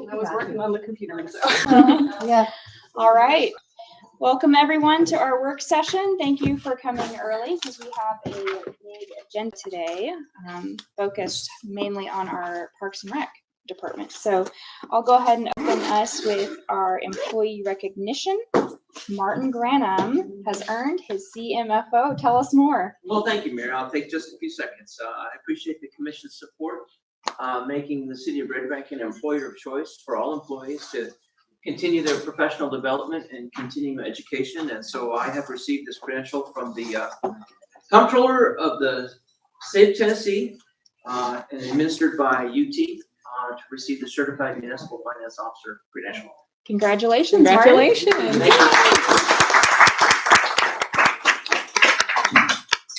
I was working on the computer. So. Yeah. All right. Welcome everyone to our work session. Thank you for coming early because we have a big agenda today, focused mainly on our Parks and Rec department. So I'll go ahead and open us with our employee recognition. Martin Granum has earned his CMFO. Tell us more. Well, thank you, Mayor. I'll take just a few seconds. I appreciate the commission's support, making the city of Red Bank an employer of choice for all employees to continue their professional development and continuing education. And so I have received this credential from the comptroller of the state of Tennessee and administered by UT to receive the Certified Municipal Finance Officer credential. Congratulations, Martin. Congratulations.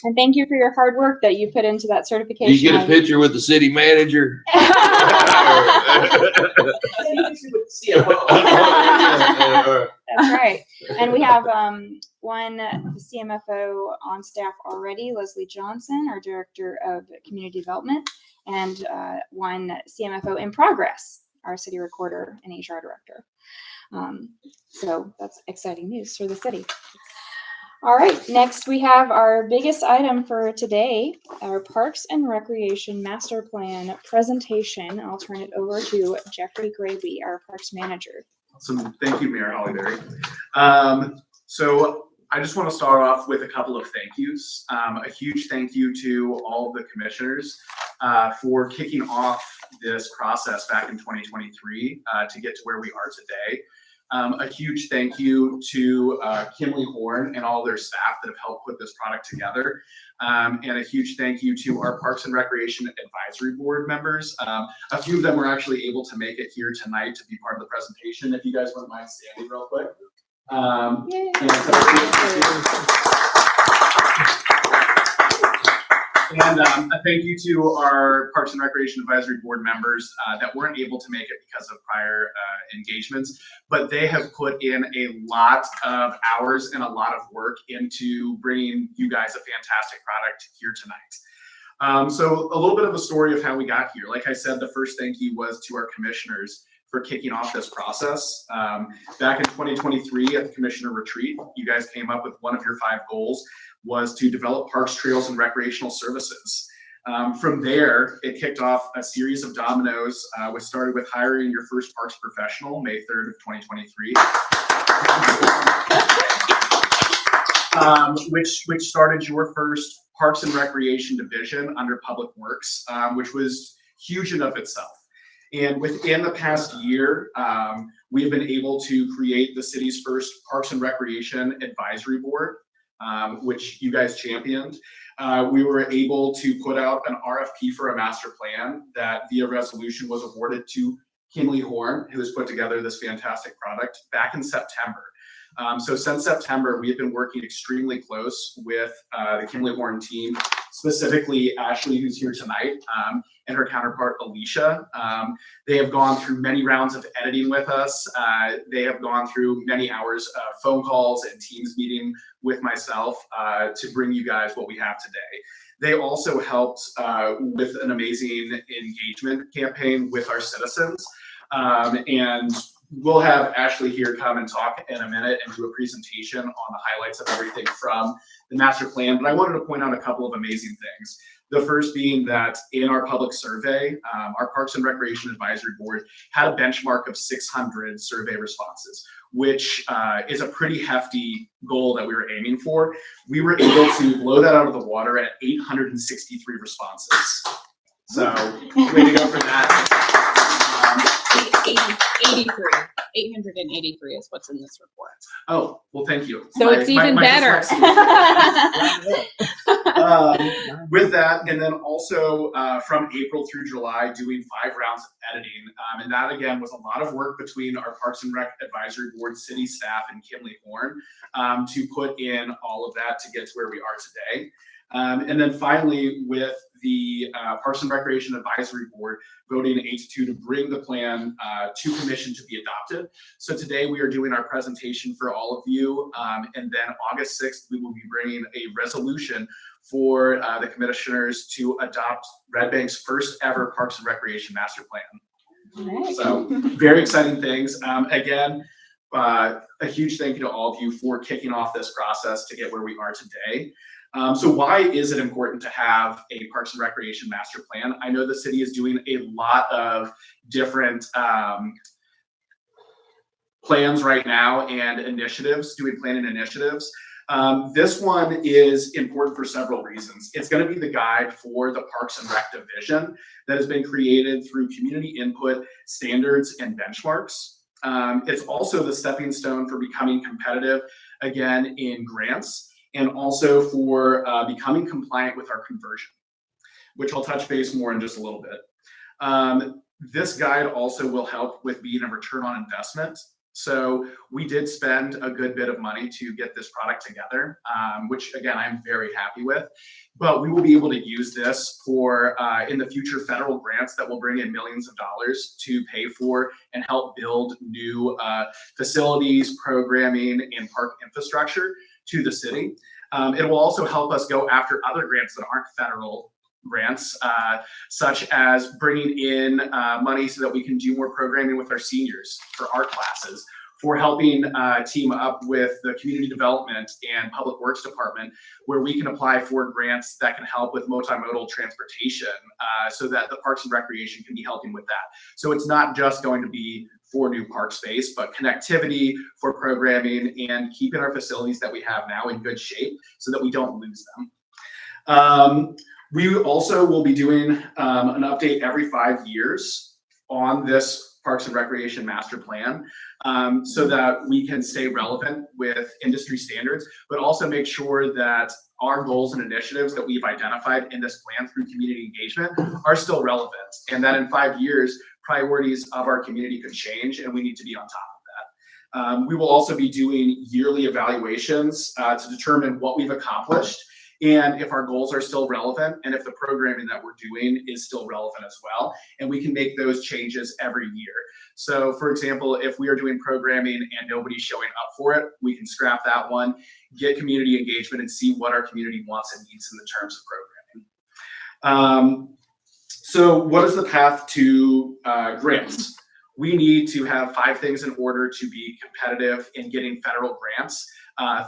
And thank you for your hard work that you put into that certification. You get a picture with the city manager. That's right. And we have one CMFO on staff already, Leslie Johnson, our Director of Community Development, and one CMFO in progress, our City Recorder and HR Director. So that's exciting news for the city. All right, next we have our biggest item for today, our Parks and Recreation Master Plan presentation. I'll turn it over to Jeffrey Graby, our Parks Manager. Awesome. Thank you, Mayor Hollyberry. So I just want to start off with a couple of thank yous. A huge thank you to all of the commissioners for kicking off this process back in 2023 to get to where we are today. A huge thank you to Kimley Horn and all their staff that have helped put this product together. And a huge thank you to our Parks and Recreation Advisory Board members. A few of them were actually able to make it here tonight to be part of the presentation. If you guys wouldn't mind standing real quick. And a thank you to our Parks and Recreation Advisory Board members that weren't able to make it because of prior engagements, but they have put in a lot of hours and a lot of work into bringing you guys a fantastic product here tonight. So a little bit of a story of how we got here. Like I said, the first thank you was to our commissioners for kicking off this process. Back in 2023 at the Commissioner Retreat, you guys came up with one of your 5 goals was to develop parks, trails, and recreational services. From there, it kicked off a series of dominoes, which started with hiring your first parks professional, May 3rd of 2023. Which started your first Parks and Recreation division under Public Works, which was huge in of itself. And within the past year, we have been able to create the city's first Parks and Recreation Advisory Board, which you guys championed. We were able to put out an RFP for a master plan that via resolution was awarded to Kimley Horn, who has put together this fantastic product back in September. So since September, we have been working extremely close with the Kimley Horn team, specifically Ashley, who's here tonight, and her counterpart, Alicia. They have gone through many rounds of editing with us. They have gone through many hours of phone calls and Teams meeting with myself to bring you guys what we have today. They also helped with an amazing engagement campaign with our citizens. And we'll have Ashley here come and talk in a minute and do a presentation on the highlights of everything from the master plan. But I wanted to point out a couple of amazing things. The first being that in our public survey, our Parks and Recreation Advisory Board had a benchmark of 600 survey responses, which is a pretty hefty goal that we were aiming for. We were able to blow that out of the water at 863 responses. So way to go for that. 883 is what's in this report. Oh, well, thank you. So it's even better. With that, and then also from April through July, doing 5 rounds of editing. And that, again, was a lot of work between our Parks and Rec Advisory Board, city staff, and Kimley Horn to put in all of that to get to where we are today. And then finally, with the Parks and Recreation Advisory Board voting 8-2 to bring the plan to commission to be adopted. So today we are doing our presentation for all of you. And then August 6th, we will be bringing a resolution for the commissioners to adopt Red Bank's first ever Parks and Recreation Master Plan. Right. So very exciting things. Again, a huge thank you to all of you for kicking off this process to get where we are today. So why is it important to have a Parks and Recreation master plan? I know the city is doing a lot of different plans right now and initiatives, doing planning initiatives. This one is important for several reasons. It's going to be the guide for the Parks and Rec division that has been created through community input, standards, and benchmarks. It's also the stepping stone for becoming competitive again in grants and also for becoming compliant with our conversion, which I'll touch base more in just a little bit. This guide also will help with being a return on investment. So we did spend a good bit of money to get this product together, which again, I'm very happy with, but we will be able to use this for in the future federal grants that will bring in millions of dollars to pay for and help build new facilities, programming, and park infrastructure to the city. It will also help us go after other grants that aren't federal grants, such as bringing in money so that we can do more programming with our seniors for art classes, for helping team up with the community development and public works department, where we can apply for grants that can help with multimodal transportation so that the Parks and Recreation can be helping with that. So it's not just going to be for new park space, but connectivity for programming and keeping our facilities that we have now in good shape so that we don't lose them. We also will be doing an update every 5 years on this Parks and Recreation master plan so that we can stay relevant with industry standards, but also make sure that our goals and initiatives that we've identified in this plan through community engagement are still relevant, and that in 5 years, priorities of our community could change and we need to be on top of that. We will also be doing yearly evaluations to determine what we've accomplished and if our goals are still relevant and if the programming that we're doing is still relevant as well. And we can make those changes every year. So for example, if we are doing programming and nobody's showing up for it, we can scrap that one, get community engagement and see what our community wants and needs in the terms of programming. So what is the path to grants? We need to have 5 things in order to be competitive in getting federal grants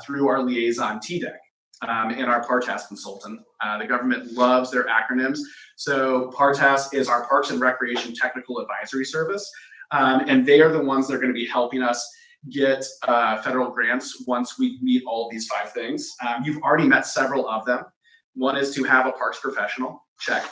through our liaison TDEC. And our PARTAS consultant. The government loves their acronyms. So PARTAS is our Parks and Recreation Technical Advisory Service. And they are the ones that are going to be helping us get federal grants once we meet all of these 5 things. You've already met several of them. One is to have a parks professional, check.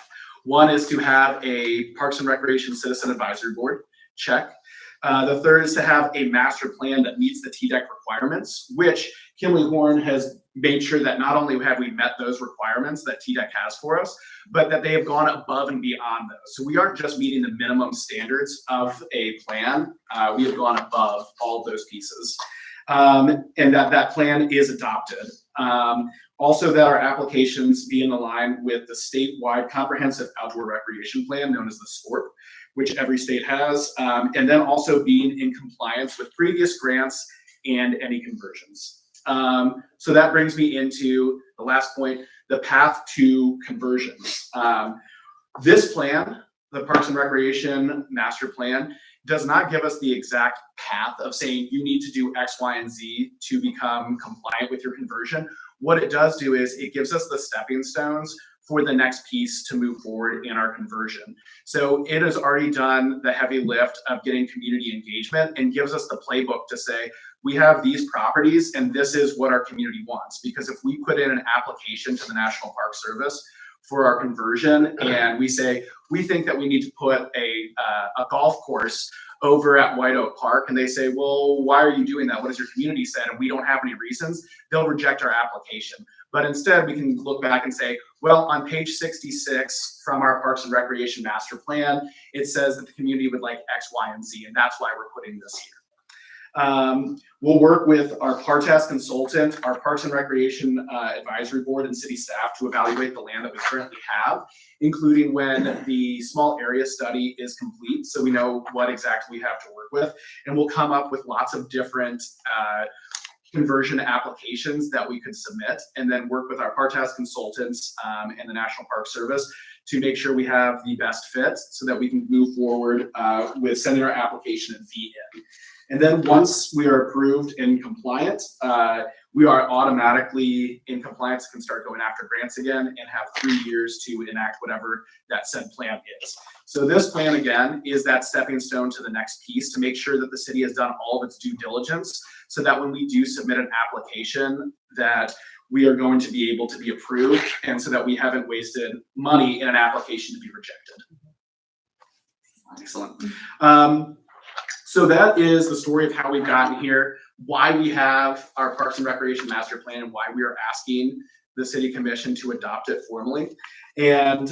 One is to have a Parks and Recreation Citizen Advisory Board, check. The third is to have a master plan that meets the TDEC requirements, which Kimberly Horn has made sure that not only have we met those requirements that TDEC has for us, but that they have gone above and beyond those. So we aren't just meeting the minimum standards of a plan, we have gone above all those pieces. And that plan is adopted. Also that our applications be in line with the statewide comprehensive outdoor recreation plan known as the SCORP, which every state has, and then also being in compliance with previous grants and any conversions. So that brings me into the last point, the path to conversions. This plan, the Parks and Recreation Master Plan, does not give us the exact path of saying you need to do X, Y, and Z to become compliant with your conversion. What it does do is it gives us the stepping stones for the next piece to move forward in our conversion. So it has already done the heavy lift of getting community engagement and gives us the playbook to say, we have these properties and this is what our community wants. Because if we put in an application to the National Park Service for our conversion and we say, we think that we need to put a golf course over at White Oak Park, and they say, well, why are you doing that? What has your community said? And we don't have any reasons, they'll reject our application. But instead we can look back and say, well, on page 66 from our Parks and Recreation Master Plan, it says that the community would like X, Y, and Z, and that's why we're putting this here. We'll work with our PARTAS consultant, our Parks and Recreation Advisory Board and city staff to evaluate the land that we currently have, including when the small area study is complete, so we know what exactly we have to work with. And we'll come up with lots of different conversion applications that we could submit, and then work with our PARTAS consultants and the National Park Service to make sure we have the best fit so that we can move forward with sending our application and fee in. And then once we are approved and compliant, we are automatically in compliance, can start going after grants again and have 3 years to enact whatever that said plan is. So this plan, again, is that stepping stone to the next piece to make sure that the city has done all of its due diligence so that when we do submit an application that we are going to be able to be approved and so that we haven't wasted money in an application to be rejected. Excellent. So that is the story of how we've gotten here, why we have our Parks and Recreation Master Plan, and why we are asking the City Commission to adopt it formally. And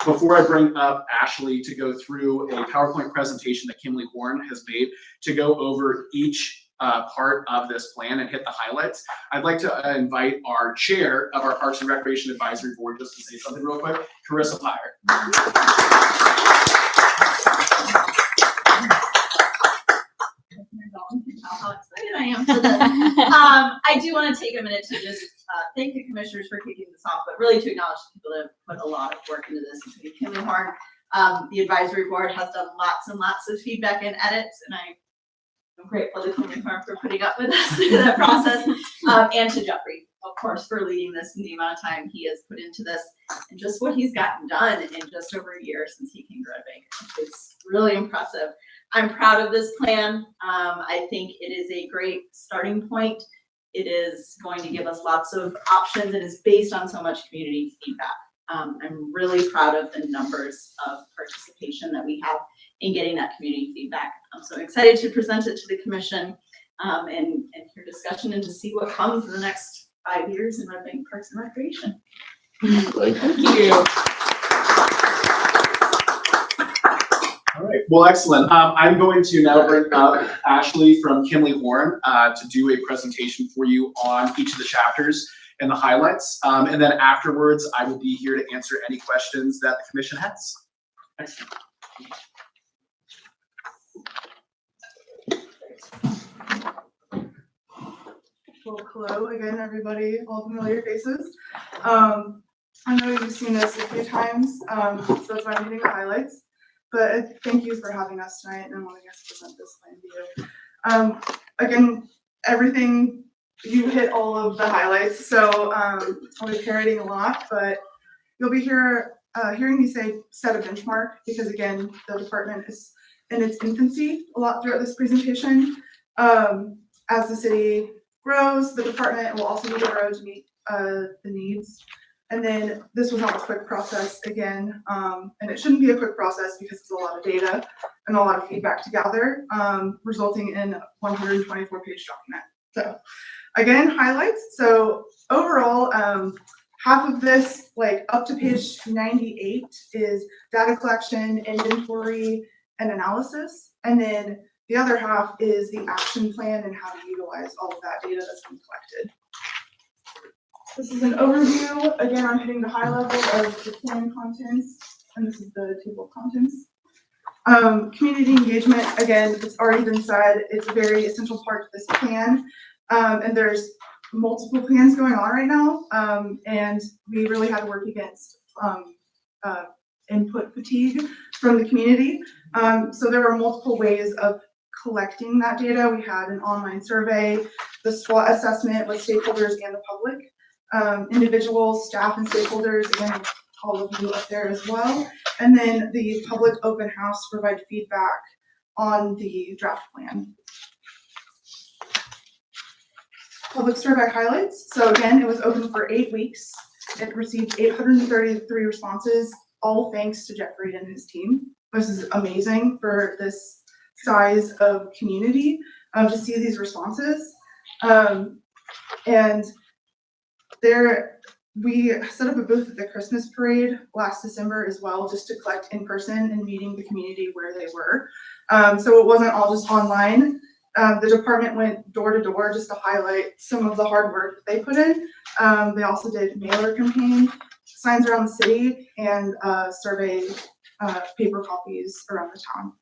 before I bring up Ashley to go through a PowerPoint presentation that Kimberly Horn has made to go over each part of this plan and hit the highlights, I'd like to invite our chair of our Parks and Recreation Advisory Board just to say something real quick, Carissa Pyre. How excited I am for this. I do want to take a minute to just thank the commissioners for kicking this off, but really to acknowledge the people that have put a lot of work into this, including Kimberly Horn. The advisory board has done lots and lots of feedback and edits, and I'm grateful to Kimberly Horn for putting up with us through that process, and to Jeffrey, of course, for leading this and the amount of time he has put into this, and just what he's gotten done in just over a year since he came to Red Bank. It's really impressive. I'm proud of this plan. I think it is a great starting point. It is going to give us lots of options and is based on so much community feedback. I'm really proud of the numbers of participation that we have in getting that community feedback. I'm so excited to present it to the commission and hear discussion and to see what comes in the next 5 years in Red Bank Parks and Recreation. Thank you. All right, well, excellent. I'm going to now bring up Ashley from Kimberly Horn to do a presentation for you on each of the chapters and the highlights. And then afterwards, I will be here to answer any questions that the commission has. Excellent. Well, hello again, everybody, all familiar faces. I know you've seen this a few times, so that's why I'm hitting the highlights. But thank you for having us tonight and wanting us to present this plan to you. Again, everything, you hit all of the highlights, so I'll be parroting a lot, but you'll be hearing me say set a benchmark, because again, the department is in its infancy a lot throughout this presentation. As the city grows, the department will also need to grow to meet the needs. And then this was not a quick process again, and it shouldn't be a quick process because it's a lot of data and a lot of feedback to gather, resulting in a 124-page document. So again, highlights. So overall, half of this, like up to page 98, is data collection, inventory, and analysis. And then the other half is the action plan and how to utilize all of that data that's been collected. This is an overview. Again, I'm hitting the high level of the plan contents, and this is the table of contents. Community engagement, again, it's already been said, it's a very essential part of this plan. And there's multiple plans going on right now, and we really had to work against input fatigue from the community. So there were multiple ways of collecting that data. We had an online survey, the SWOT assessment with stakeholders and the public. Individuals, staff, and stakeholders, again, all of you up there as well. And then the public open house to provide feedback on the draft plan. Public survey highlights. So again, it was open for 8 weeks. It received 833 responses, all thanks to Jeffrey and his team. This is amazing for this size of community to see these responses. And we set up a booth at the Christmas parade last December as well, just to collect in person and meeting the community where they were. So it wasn't all just online. The department went door to door just to highlight some of the hard work that they put in. They also did mailer campaign, signs around the city, and survey paper copies around the town.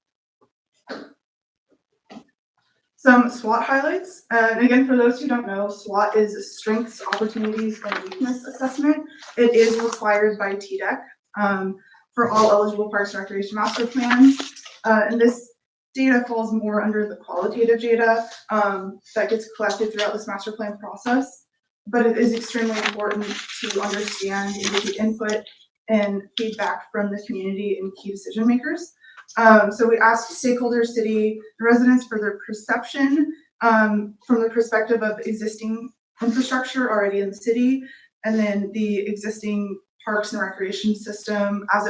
Some SWOT highlights, and again, for those who don't know, SWOT is Strengths, Opportunities, and Weakness Assessment. It is required by TDEC for all eligible Parks and Recreation master plans. And this data falls more under the qualitative data that gets collected throughout this master plan process. But it is extremely important to understand and get the input and feedback from the community and key decision makers. So we asked stakeholders, city residents for their perception from the perspective of existing infrastructure already in the city, and then the existing parks and recreation system as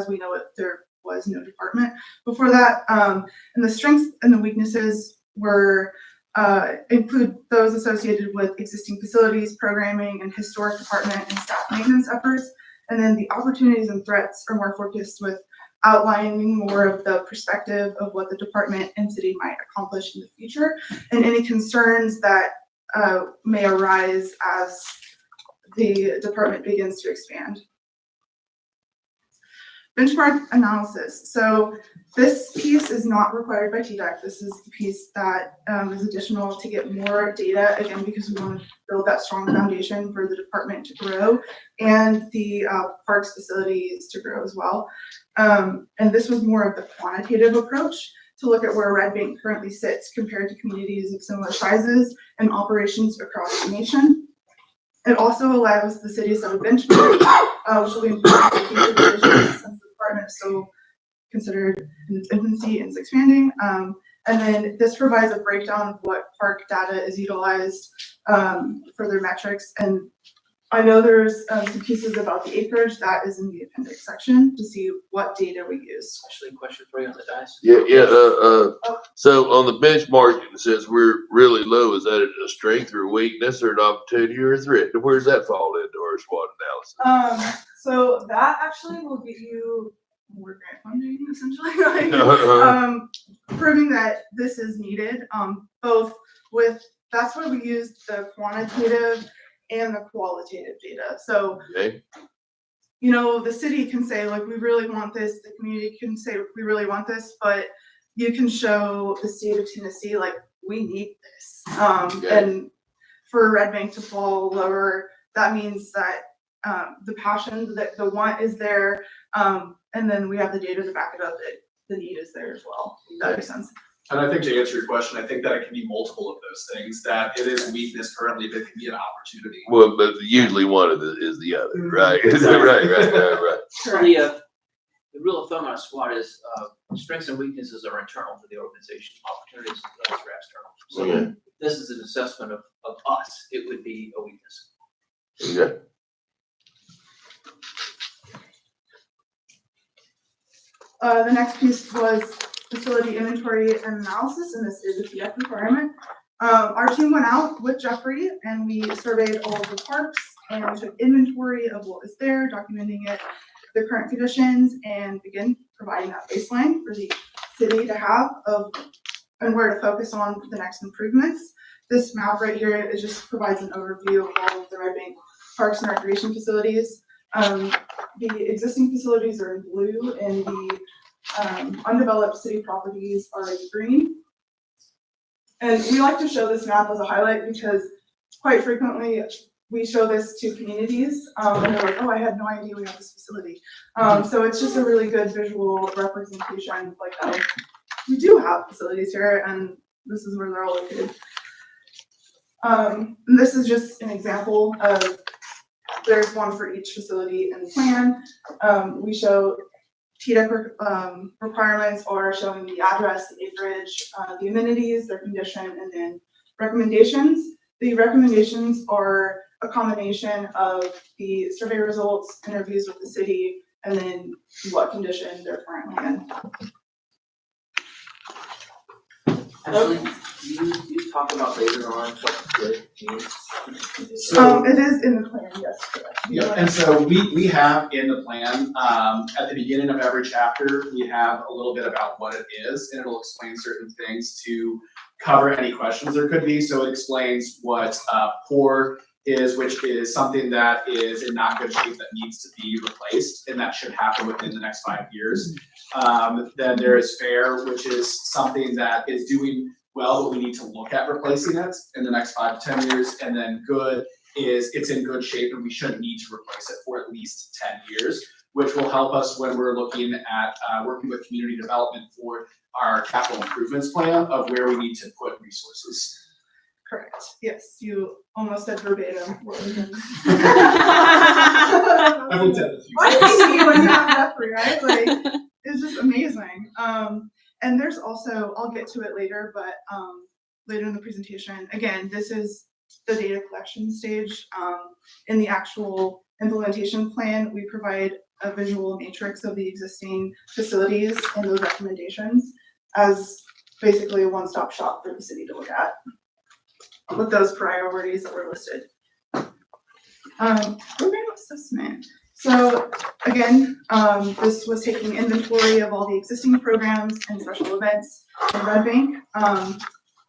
we know it, there was no department before that. And the strengths and the weaknesses were include those associated with existing facilities, programming, and historic department and staff maintenance efforts. And then the opportunities and threats are more focused with outlining more of the perspective of what the department and city might accomplish in the future, and any concerns that may arise as the department begins to expand. Benchmark analysis. So this piece is not required by TDEC. This is the piece that is additional to get more data, again, because we want to build that strong foundation for the department to grow and the parks facilities to grow as well. And this was more of the quantitative approach to look at where Red Bank currently sits compared to communities of similar sizes and operations across the nation. It also allows the city to set a benchmark, which will be important for future decisions since the department is still considered in its infancy and is expanding. And then this provides a breakdown of what park data is utilized for their metrics. And I know there's some pieces about the acreage that is in the appendix section to see what data we use. Actually, a question for you on the dice. So on the benchmark, it says we're really low. Is that a strength or weakness or an opportunity or a threat? Where does that fall into our SWOT analysis? So that actually will get you more grant funding, essentially, proving that this is needed. That's why we use the quantitative and the qualitative data. So, Okay. you know, the city can say, like, we really want this, the community can say, we really want this, but you can show the state of Tennessee, like, we need this. And for Red Bank to fall lower, that means that the passion, that the want is there, and then we have the data to back it up that the need is there as well. That makes sense. And I think to answer your question, I think that it can be multiple of those things, that it is a weakness currently, but it can be an opportunity. Well, but usually one of it is the other, right? Right. So the rule of thumb on SWOT is strengths and weaknesses are internal to the organization. Opportunities are external. So Okay. this is an assessment of us. It would be a weakness. Okay. The next piece was facility inventory and analysis, and this is a TDEC requirement. Our team went out with Jeffrey and we surveyed all of the parks and we took inventory of what was there, documenting it, the current conditions, and begin providing that baseline for the city to have and where to focus on the next improvements. This map right here, it just provides an overview of all of the Red Bank parks and recreation facilities. The existing facilities are in blue and the undeveloped city properties are in green. And we like to show this map as a highlight because quite frequently we show this to communities and they're like, oh, I had no idea we have this facility. So it's just a really good visual representation like that. We do have facilities here and this is where they're all located. And this is just an example of, there's one for each facility in the plan. We show TDEC requirements are showing the address, the acreage, the amenities, their condition, and then recommendations. The recommendations are a combination of the survey results, interviews with the city, and then what condition they're currently in. Actually, you talk about later on what good means. It is in the plan, yes. Correct. Yeah, and so we have in the plan, at the beginning of every chapter, we have a little bit about what it is, and it'll explain certain things to cover any questions there could be. So it explains what poor is, which is something that is in not good shape that needs to be replaced, and that should happen within the next 5 years. Then there is fair, which is something that is doing well, but we need to look at replacing it in the next 5 to 10 years. And then good is it's in good shape and we shouldn't need to replace it for at least 10 years. which will help us when we're looking at working with community development for our capital improvements plan of where we need to put resources. Correct. Yes, you almost said verbatim. What was in- I've looked at it a few What do times. you mean when you have Jeffrey, right? Like, it's just amazing. And there's also, I'll get to it later, but later in the presentation, again, this is the data collection stage. In the actual implementation plan, we provide a visual matrix of the existing facilities and those recommendations as basically a one-stop shop for the city to look at with those priorities that were listed. Program assessment. So again, this was taking inventory of all the existing programs and special events in Red Bank,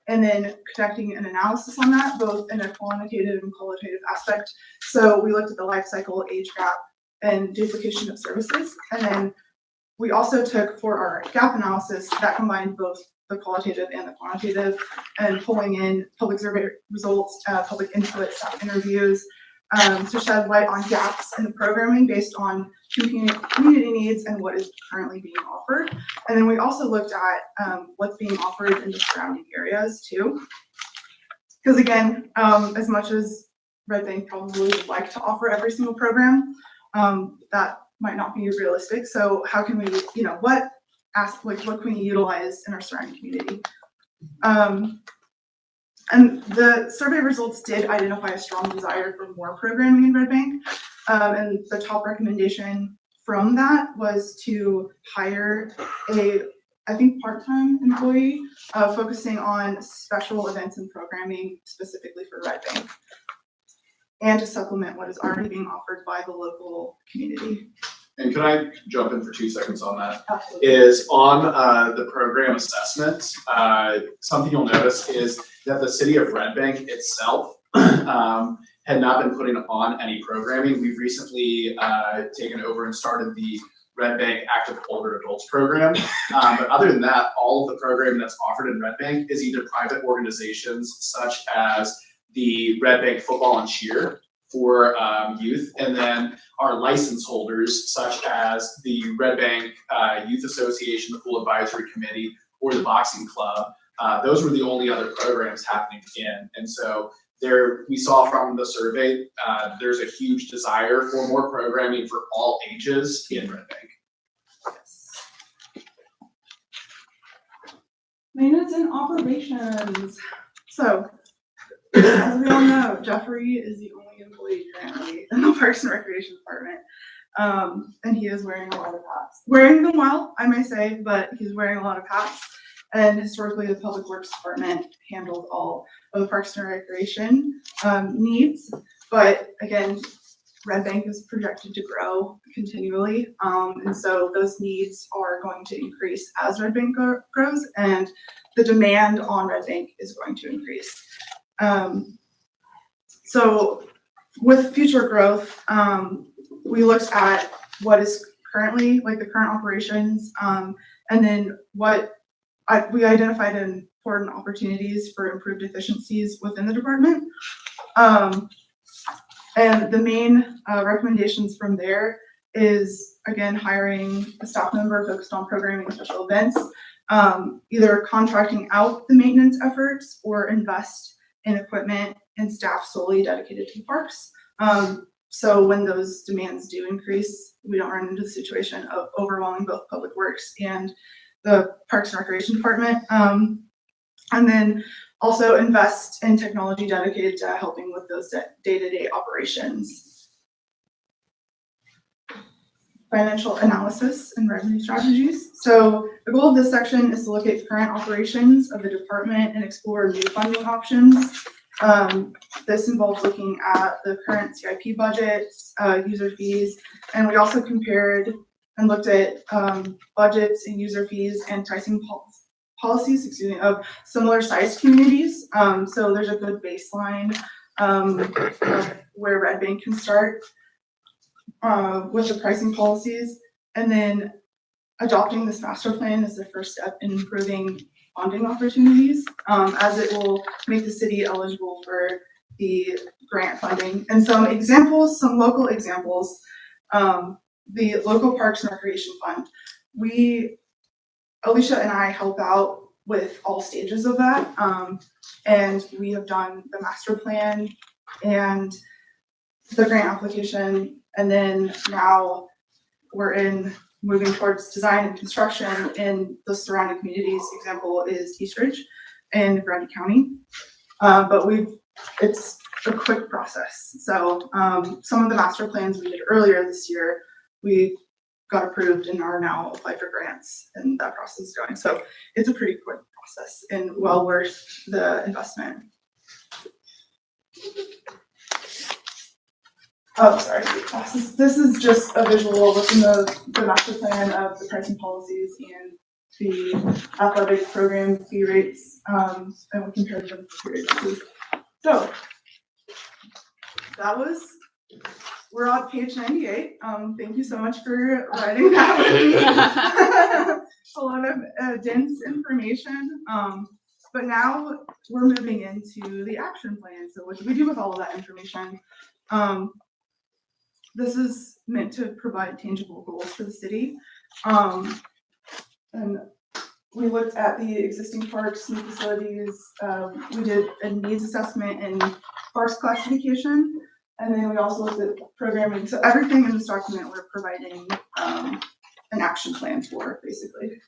and then conducting an analysis on that, both in a quantitative and qualitative aspect. So we looked at the life cycle, age gap, and duplication of services. And then we also took, for our gap analysis, that combined both the qualitative and the quantitative, and pulling in public survey results, public input, staff interviews, to shed light on gaps in the programming based on community needs and what is currently being offered. And then we also looked at what's being offered in the surrounding areas too. Because again, as much as Red Bank probably would like to offer every single program, that might not be realistic. So how can we, what can we utilize in our surrounding community? And the survey results did identify a strong desire for more programming in Red Bank. And the top recommendation from that was to hire I think, part-time employee focusing on special events and programming specifically for Red Bank, and to supplement what is already being offered by the local community. And can I jump in for 2 seconds on that? Absolutely. Is on the program assessment, something you'll notice is that the city of Red Bank itself had not been putting on any programming. We've recently taken over and started the Red Bank Active Older Adults program. But other than that, all of the programming that's offered in Red Bank is either private organizations such as the Red Bank Football and Cheer for youth, and then our license holders such as the Red Bank Youth Association, the Pool Advisory Committee, or the Boxing Club. Those were the only other programs happening in. And so there, we saw from the survey, there's a huge desire for more programming for all ages in Red Bank. Maintenance and operations. So, as we all know, Jeffrey is the only employee currently in the Parks and Recreation Department. And he is wearing a lot of hats. Wearing them well, I may say, but he's wearing a lot of hats. And historically, the Public Works Department handled all of the Parks and Recreation needs. But again, Red Bank is projected to grow continually. And so those needs are going to increase as Red Bank grows, and the demand on Red Bank is going to increase. So with future growth, we looked at what is currently, like the current operations, and then what we identified important opportunities for improved efficiencies within the department. And the main recommendations from there is, again, hiring a staff member focused on programming and special events, either contracting out the maintenance efforts or invest in equipment and staff solely dedicated to the parks. So when those demands do increase, we don't run into the situation of overwhelming both Public Works and the Parks and Recreation Department. And then also invest in technology dedicated to helping with those day-to-day operations. Financial analysis and revenue strategies. So the goal of this section is to look at current operations of the department and explore new funding options. This involves looking at the current CIP budgets, user fees, and we also compared and looked at budgets and user fees and pricing policies, of similar sized communities. So there's a good baseline of where Red Bank can start with the pricing policies, and then adopting this master plan is the first step in improving funding opportunities, as it will make the city eligible for the grant funding. And some examples, some local examples the local Parks and Recreation Fund. Alicia and I help out with all stages of that. And we have done the master plan and the grant application. And then now we're moving towards design and construction in the surrounding communities. Example is East Ridge in Grundy County. But it's a quick process. So some of the master plans we did earlier this year, we got approved and are now applied for grants, and that process is going. So it's a pretty quick process and well worth the investment. Oh, sorry. This is just a visual within the master plan of the pricing policies and the athletic program fee rates, and we compared them to fee rates. So we're on page 98. Thank you so much for writing that with me. A lot of dense information. But now we're moving into the action plan. So what do we do with all of that information? This is meant to provide tangible goals for the city. And we looked at the existing parks and facilities. We did a needs assessment and parks classification. And then we also looked at programming. So everything in this document we're providing an action plan for, basically.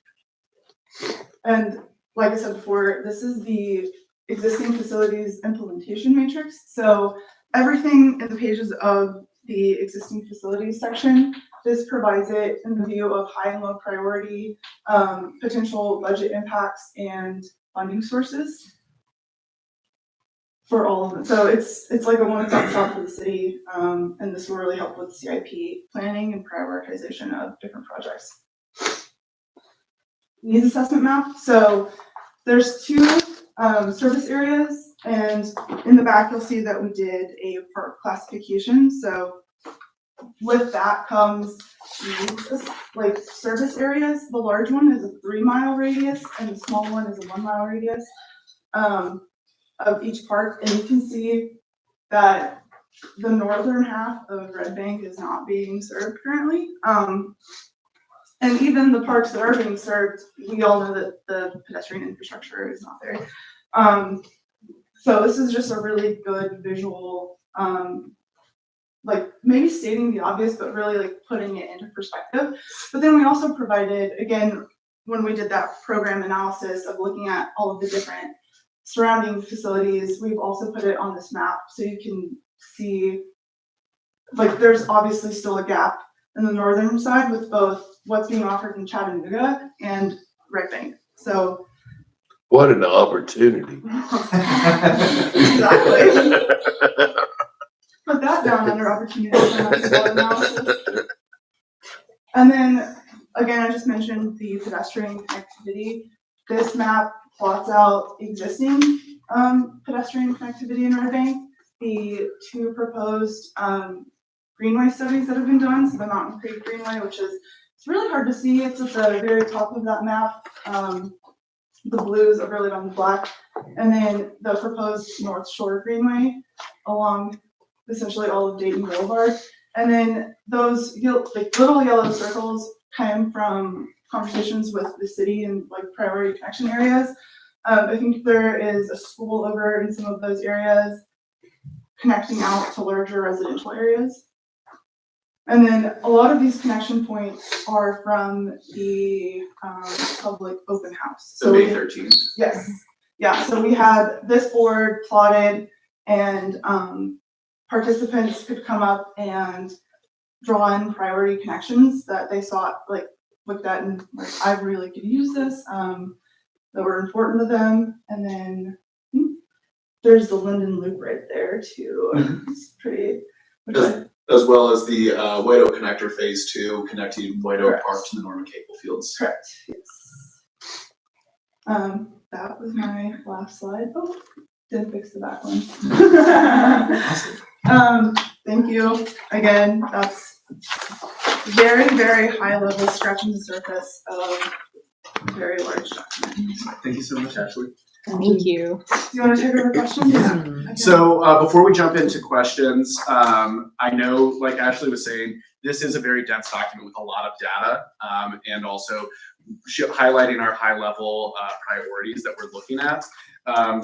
And like I said before, this is the existing facilities implementation matrix. So everything in the pages of the existing facilities section, this provides it in the view of high and low priority, potential budget impacts, and funding sources for all of them. So it's like a one-stop shop for the city, and this will really help with CIP planning and prioritization of different projects. Needs assessment map. So there's two service areas, and in the back you'll see that we did a park classification. So with that comes like service areas. The large one is a 3-mile radius, and the small one is a 1-mile radius of each park. And you can see that the northern half of Red Bank is not being served currently. And even the parks that are being served, we all know that the pedestrian infrastructure is not there. So this is just a really good visual, like maybe stating the obvious, but really like putting it into perspective. But then we also provided, again, when we did that program analysis of looking at all of the different surrounding facilities, we've also put it on this map so you can see, like, there's obviously still a gap in the northern side with both what's being offered in Chattanooga and Red Bank. So What an opportunity. exactly. Put that down under opportunity for analysis. And then again, I just mentioned the pedestrian connectivity. This map plots out existing pedestrian connectivity in Red Bank. The two proposed greenway studies that have been done, so the Mountain Creek Greenway, which is, it's really hard to see. It's at the very top of that map. The blue is overlaid on the black. And then the proposed North Shore Greenway along essentially all of Dayton Boulevard. And then those like little yellow circles came from conversations with the city and like priority connection areas. I think there is a school over in some of those areas connecting out to larger residential areas. And then a lot of these connection points are from the public open house. So May 13th. Yes. Yeah. So we had this board plotted, and participants could come up and draw in priority connections that they saw, like looked at and like, I really could use this, that were important to them. And then there's the Linden Loop right there too. It's pretty. As well as the White Oak Connector Phase 2 connecting White Oak Correct. Park to the Norman Cable Fields. Correct. Yes. That was my last slide. Oh, didn't fix the back one. Thank you. Again, that's very, very high level, scratching the surface of a very large document. Thank you so much, Ashley. Thank you. Do you want to take over questions? Okay. So before we jump into questions, I know, like Ashley was saying, this is a very dense document with a lot of data, and also highlighting our high level priorities that we're looking at.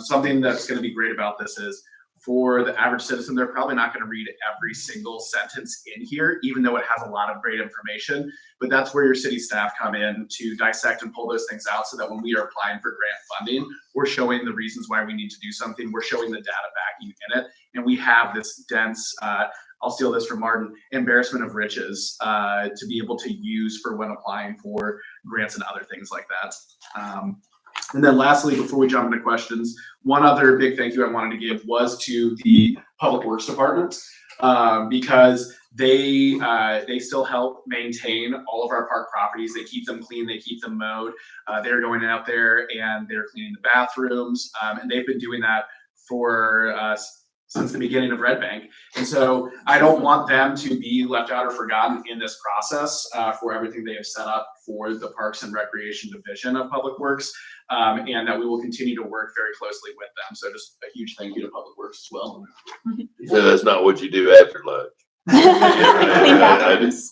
Something that's going to be great about this is, for the average citizen, they're probably not going to read every single sentence in here, even though it has a lot of great information. But that's where your city staff come in to dissect and pull those things out, so that when we are applying for grant funding, we're showing the reasons why we need to do something. We're showing the data backing in it. And we have this dense, I'll steal this from Martin, embarrassment of riches to be able to use for when applying for grants and other things like that. And then lastly, before we jump into questions, one other big thank you I wanted to give was to the Public Works Department, because they still help maintain all of our park properties. They keep them clean, they keep them mowed. They're going out there and they're cleaning the bathrooms, and they've been doing that for since the beginning of Red Bank. And so I don't want them to be left out or forgotten in this process for everything they have set up for the Parks and Recreation Division of Public Works, and that we will continue to work very closely with them. So just a huge thank you to Public Works as well. So that's not what you do after lunch. Clean bathrooms.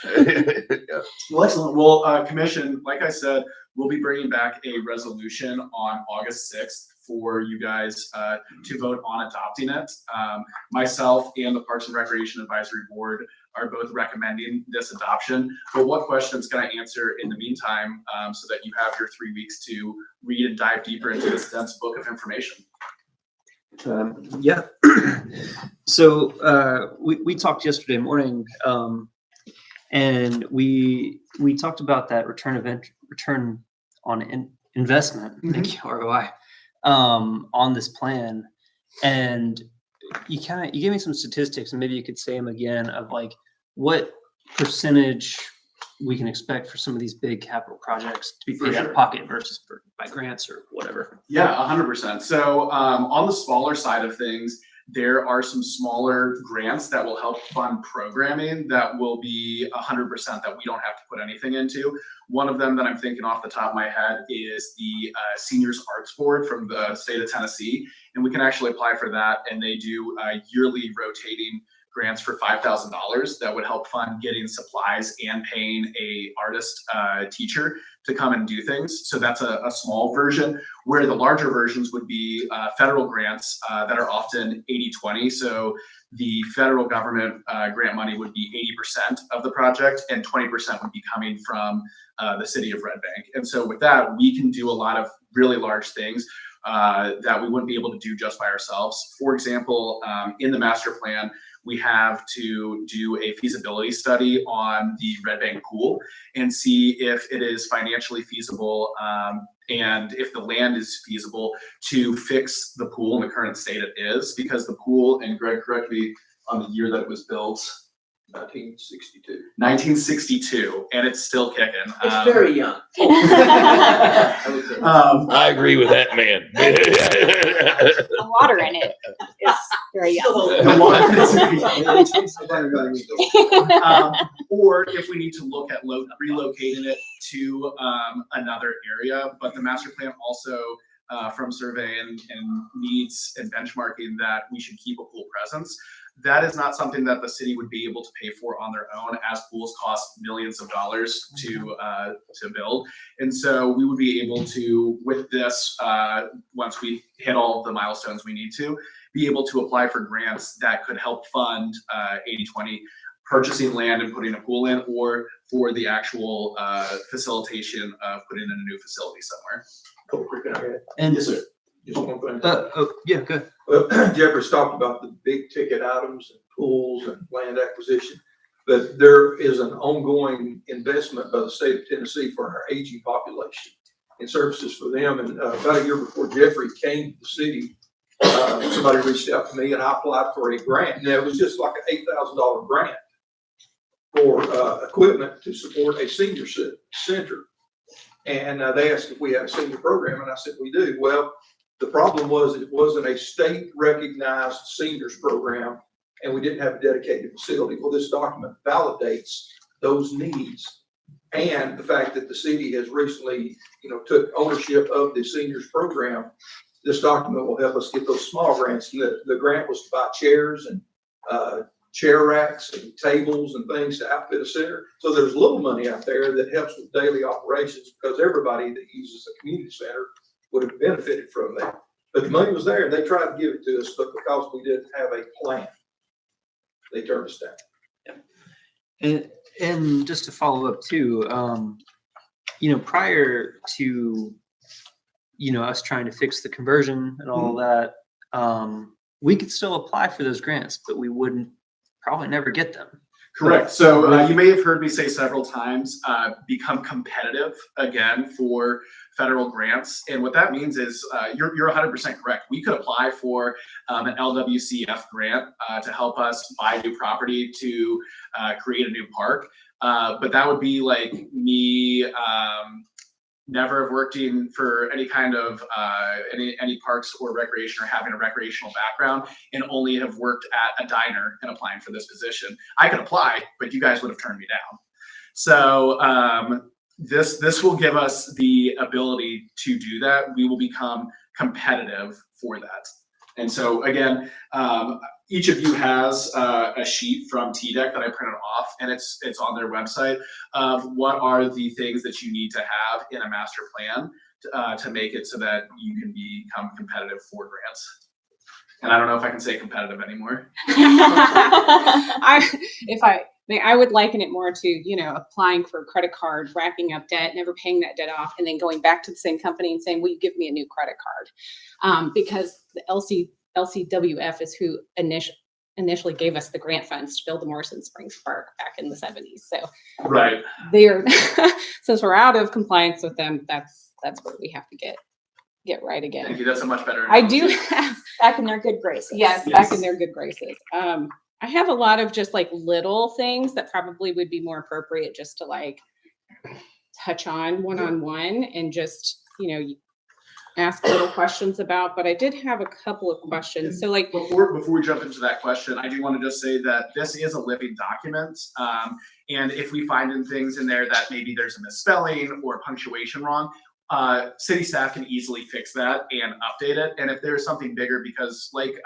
Yeah. Well, excellent. Well, Commission, like I said, we'll be bringing back a resolution on August 6th for you guys to vote on adopting it. Myself and the Parks and Recreation Advisory Board are both recommending this adoption. But what questions can I answer in the meantime, so that you have your 3 weeks to read and dive deeper into this dense book of information? Yeah. So we talked yesterday morning, and we talked about that return on investment. Thank you, ROI, on this plan. And you gave me some statistics, and maybe you could say them again, of like what percentage we can expect for some of these big capital projects to be For paid out sure. of pocket versus by grants or whatever. Yeah, 100%. So on the smaller side of things, there are some smaller grants that will help fund programming that will be 100% that we don't have to put anything into. One of them that I'm thinking off the top of my head is the Seniors Arts Board from the state of Tennessee. And we can actually apply for that. And they do yearly rotating grants for $5,000 that would help fund getting supplies and paying a artist teacher to come and do things. So that's a small version, where the larger versions would be federal grants that are often 80-20. So the federal government grant money would be 80% of the project, and 20% would be coming from the city of Red Bank. And so with that, we can do a lot of really large things that we wouldn't be able to do just by ourselves. For example, in the master plan, we have to do a feasibility study on the Red Bank pool and see if it is financially feasible, and if the land is feasible to fix the pool in the current state it is, because the pool, and Greg, correct me on the year that it was built. 1962, and it's still kicking. It's very young. I agree with that man. The water in it is very young. Or if we need to look at relocating it to another area, but the master plan also, from survey and needs and benchmarking, that we should keep a pool presence. That is not something that the city would be able to pay for on their own, as pools cost millions of dollars to build. And so we would be able to, with this, once we hit all of the milestones we need to, be able to apply for grants that could help fund 80-20, purchasing land and putting a pool in, or for the actual facilitation of putting in a new facility somewhere. And Yes, sir. Just one thing. yeah, good. Well, Jeffers talked about the big ticket items and pools and land acquisition, but there is an ongoing investment by the state of Tennessee for our aging population and services for them. And about a year before Jeffrey came to the city, somebody reached out to me and I applied for a grant. And it was just like an $8,000 grant for equipment to support a senior center. And they asked if we had a senior program, and I said, we do. Well, the problem was it wasn't a state recognized seniors program, and we didn't have a dedicated facility. Well, this document validates those needs And the fact that the city has recently, took ownership of the seniors program, this document will help us get those small grants. The grant was to buy chairs and chair racks and tables and things to outfit a center. So there's little money out there that helps with daily operations because everybody that uses a community center would have benefited from that. But the money was there and they tried to give it to us, but because we didn't have a plan, they turned us down. And just to follow up too, prior to, us trying to fix the conversion and all that, we could still apply for those grants, but we wouldn't probably never get them. Correct. So you may have heard me say several times, become competitive again for federal grants. And what that means is you're 100% correct. We could apply for an LWCF grant to help us buy new property to create a new park. But that would be like me never have worked in for any kind of any parks or recreation or having a recreational background and only have worked at a diner and applying for this position. I could apply, but you guys would have turned me down. So this will give us the ability to do that. We will become competitive for that. And so again, each of you has a sheet from TDEC that I printed off, and it's on their website of what are the things that you need to have in a master plan to make it so that you can become competitive for grants. And I don't know if I can say competitive anymore. I would liken it more to, applying for a credit card, racking up debt, never paying that debt off, and then going back to the same company and saying, will you give me a new credit card? Because the LCWF is who initially gave us the grant funds to build the Morrison Springs Park back in the 70s. So right, since we're out of compliance with them, that's where we have to get right again. Thank you. That's a much better I analogy. do have, Back in their good graces. yes, Yes. back in their good graces. I have a lot of just like little things that probably would be more appropriate just to like touch on one-on-one and just, ask little questions about, but I did have a couple of questions. So like, Before we jump into that question, I do want to just say that this is a living document. And if we find things in there that maybe there's a misspelling or punctuation wrong, city staff can easily fix that and update it. And if there's something bigger, because like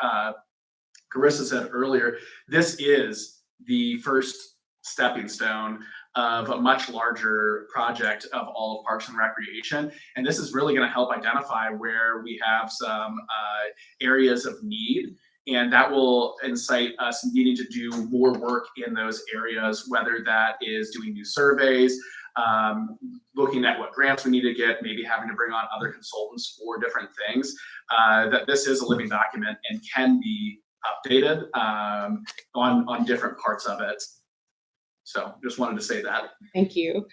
Carissa said earlier, this is the first stepping stone of a much larger project of all of Parks and Recreation. And this is really going to help identify where we have some areas of need. And that will incite us needing to do more work in those areas, whether that is doing new surveys, looking at what grants we need to get, maybe having to bring on other consultants for different things. That this is a living document and can be updated on different parts of it. So just wanted to say that. thank you.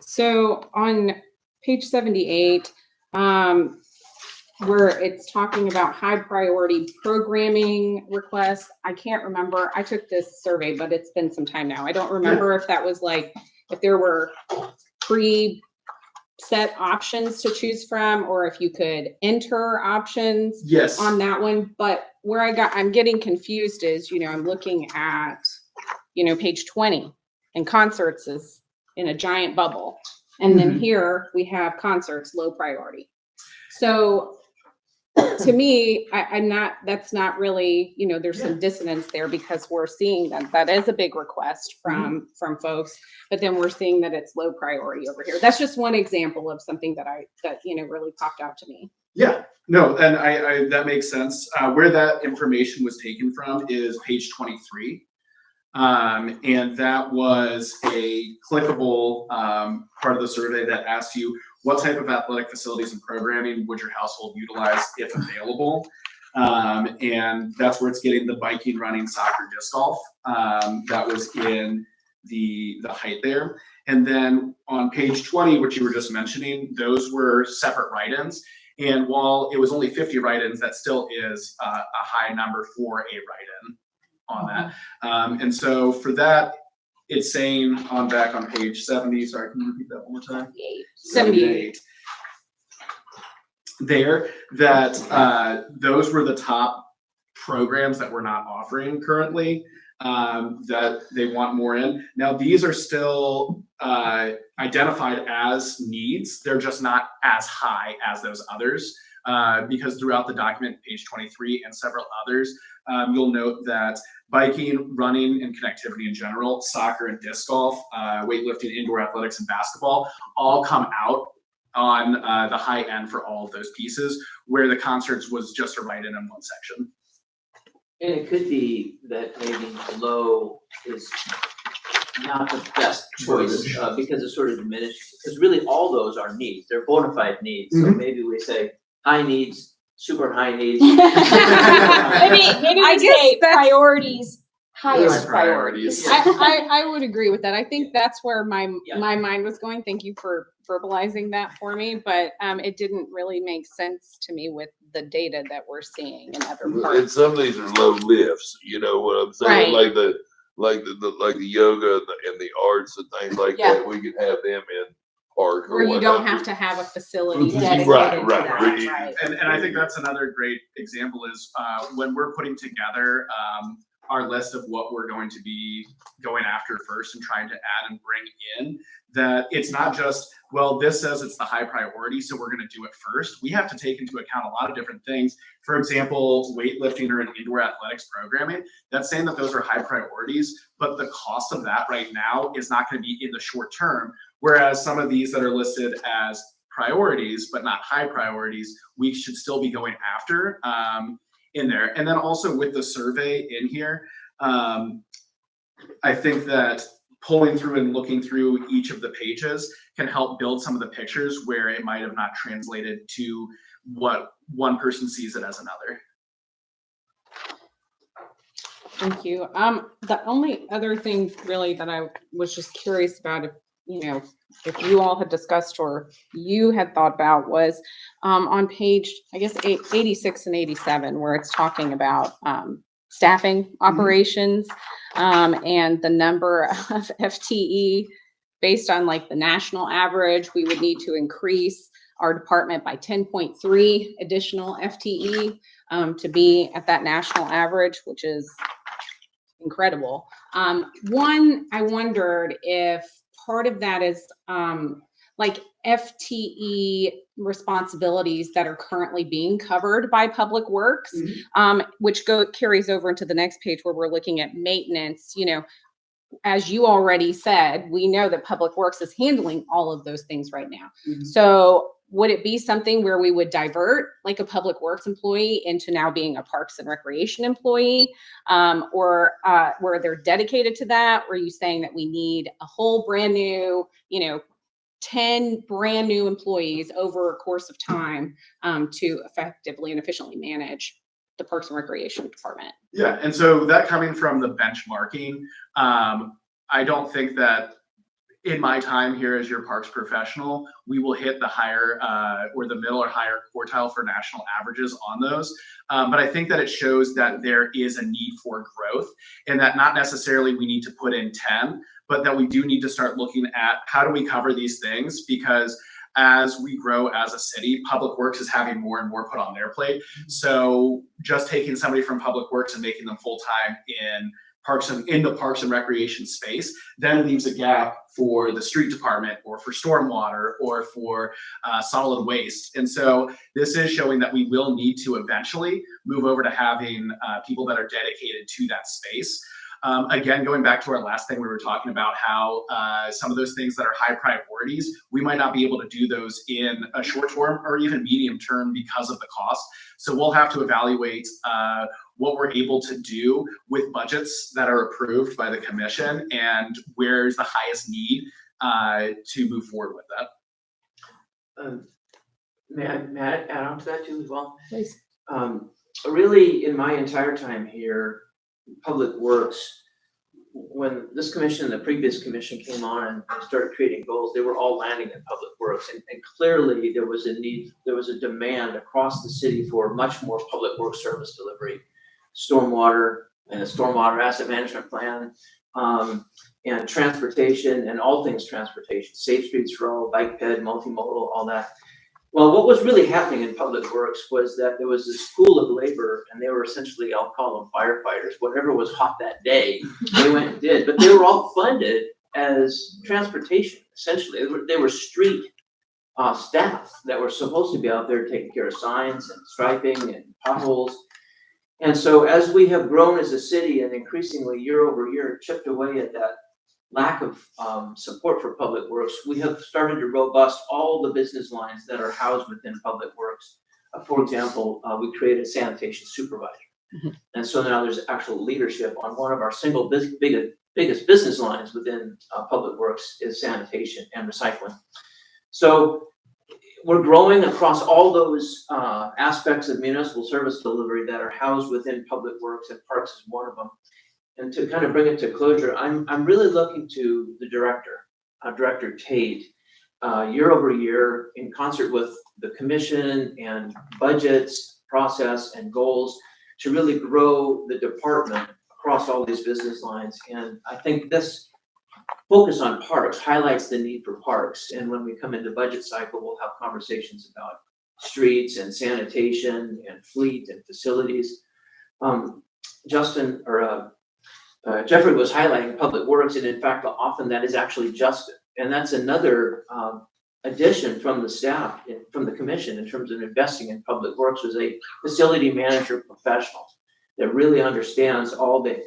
So on page 78, where it's talking about high priority programming requests, I can't remember. I took this survey, but it's been some time now. I don't remember if that was like, if there were pre-set options to choose from, or if you could enter options Yes. on that one. But where I'm getting confused is, I'm looking at, page 20, and concerts is in a giant bubble. And then here we have concerts, low priority. So to me, that's not really, there's some dissonance there because we're seeing that is a big request from folks, but then we're seeing that it's low priority over here. That's just one example of something that really popped out to me. Yeah, no, and I that makes sense. Where that information was taken from is page 23. And that was a clickable part of the survey that asked you what type of athletic facilities and programming would your household utilize if available. And that's where it's getting the biking, running, soccer, disc golf. That was in the height there. And then on page 20, which you were just mentioning, those were separate write-ins. And while it was only 50 write-ins, that still is a high number for a write-in on that. And so for that, it's saying back on page 70, sorry, can you repeat that one more time? 78. There, that those were the top programs that we're not offering currently. that they want more in. Now, these are still identified as needs. They're just not as high as those others. Because throughout the document, page 23 and several others, you'll note that biking, running, and connectivity in general, soccer and disc golf, weightlifting, indoor athletics, and basketball all come out on the high end for all of those pieces, where the concerts was just a write-in in one section. And it could be that maybe low is not the best choice, because it's sort of diminished, because really all those are needs, they're bona fide needs, so maybe we say high needs, super high needs. Maybe I we guess say that's- priorities, highest High priorities. priorities. I would agree with that. I think that's where my Yeah. my mind was going. Thank you for verbalizing that for me, but it didn't really make sense to me with the data that we're seeing in other And parts. some of these are low lifts, you know what I'm saying? Right. Like the yoga and the arts and things like Yeah. that. We could have them in park or Where you don't whatever. have to have a facility Right, dedicated to right, that, right. right? And I think that's another great example is when we're putting together our list of what we're going to be going after first and trying to add and bring in, that it's not just, well, this says it's the high priority, so we're going to do it first. We have to take into account a lot of different things. For example, weightlifting or an indoor athletics programming, that's saying that those are high priorities, but the cost of that right now is not going to be in the short term. Whereas some of these that are listed as priorities, but not high priorities, we should still be going after in there. And then also with the survey in here, I think that pulling through and looking through each of the pages can help build some of the pictures where it might have not translated to what one person sees it as another. Thank you. The only other thing really that I was just curious about, if you all had discussed or you had thought about was on page, I guess, 86 and 87, where it's talking about staffing operations and the number of FTE based on like the national average. We would need to increase our department by 10.3 additional FTE to be at that national average, which is incredible. One, I wondered if part of that is like FTE responsibilities that are currently being covered by Public Works, which carries over into the next page where we're looking at maintenance. As you already said, we know that Public Works is handling all of those things right now. So would it be something where we would divert like a Public Works employee into now being a Parks and Recreation employee, or where they're dedicated to that? Were you saying that we need a whole brand new, 10 brand new employees over a course of time to effectively and efficiently manage the Parks and Recreation department? Yeah, and so that coming from the benchmarking, I don't think that in my time here as your parks professional, we will hit the higher or the middle or higher quartile for national averages on those. But I think that it shows that there is a need for growth, and that not necessarily we need to put in 10, but that we do need to start looking at how do we cover these things, because as we grow as a city, Public Works is having more and more put on their plate. So just taking somebody from Public Works and making them full-time in the Parks and Recreation space then leaves a gap for the street department or for stormwater or for solid waste. And so this is showing that we will need to eventually move over to having people that are dedicated to that space. Again, going back to our last thing, we were talking about how some of those things that are high priorities, we might not be able to do those in a short term or even medium term because of the cost. So we'll have to evaluate what we're able to do with budgets that are approved by the commission and where's the highest need to move forward with that. May I add on to that too as well? Please. Really, in my entire time here, Public Works, when this commission and the previous commission came on and started creating goals, they were all landing in Public Works. And clearly there was a need, there was a demand across the city for much more Public Works service delivery, stormwater and a stormwater asset management plan, and transportation and all things transportation, safe streets for all, bike ped, multimodal, all that. Well, what was really happening in Public Works was that there was this pool of labor, and they were essentially, I'll call them firefighters, whatever was hot that day, they went and did, but they were all funded as transportation, essentially. They were street staff that were supposed to be out there taking care of signs and striping and potholes. And so as we have grown as a city and increasingly year over year chipped away at that lack of support for Public Works, we have started to robust all the business lines that are housed within Public Works. For example, we created a sanitation supervisor. And so now there's actual leadership on one of our single biggest business lines within Public Works is sanitation and recycling. So we're growing across all those aspects of municipal service delivery that are housed within Public Works, and Parks is one of them. And to kind of bring it to closure, I'm really looking to the director, Director Tate, year over year in concert with the commission and budgets, process, and goals to really grow the department across all these business lines. And I think this focus on parks highlights the need for parks. And when we come into budget cycle, we'll have conversations about streets and sanitation and fleet and facilities. Jeffrey was highlighting Public Works, and in fact, often that is actually Justin. And that's another addition from the staff, from the commission, in terms of investing in Public Works, was a facility manager professional that really understands all the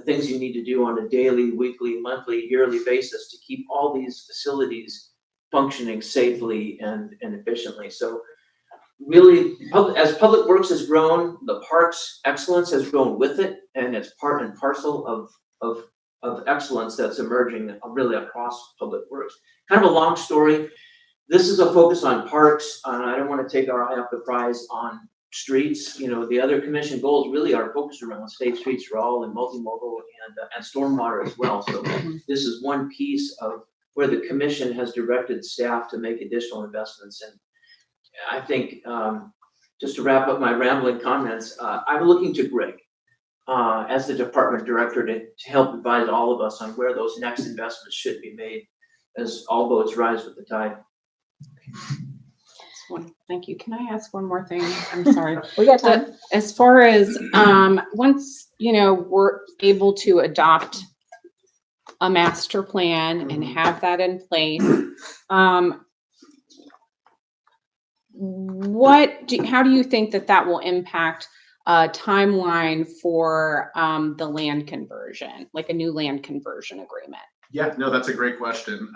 things you need to do on a daily, weekly, monthly, yearly basis to keep all these facilities functioning safely and efficiently. So really, as Public Works has grown, the parks excellence has grown with it, and it's part and parcel of excellence that's emerging really across Public Works. Kind of a long story. This is a focus on parks, and I don't want to take our eye off the prize on streets. You know, the other commission goals really are focused around safe streets for all and multimodal and stormwater as well. So this is one piece of where the commission has directed staff to make additional investments. And I think, just to wrap up my rambling comments, I'm looking to Greg as the department director to help advise all of us on where those next investments should be made as all boats rise with the tide. Thank you. Can I ask one more thing? I'm sorry. We got time. As far as, once, we're able to adopt a master plan and have that in place, how do you think that will impact timeline for the land conversion, like a new land conversion agreement? Yeah, no, that's a great question.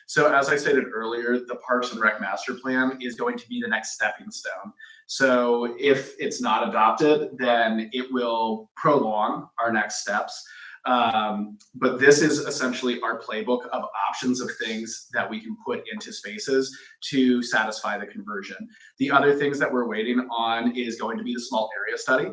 So as I stated earlier, the Parks and Rec Master Plan is going to be the next stepping stone. So if it's not adopted, then it will prolong our next steps. But this is essentially our playbook of options of things that we can put into spaces to satisfy the conversion. The other things that we're waiting on is going to be the small area study.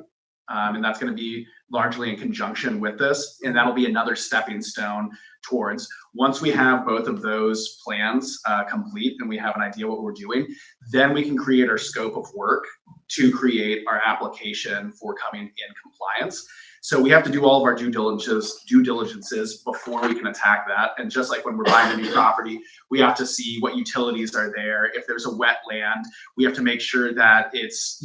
And that's going to be largely in conjunction with this. And that'll be another stepping stone towards, once we have both of those plans complete and we have an idea what we're doing, then we can create our scope of work to create our application for coming in compliance. So we have to do all of our due diligences before we can attack that. And just like when we're buying a new property, we have to see what utilities are there. If there's a wetland, we have to make sure that it's,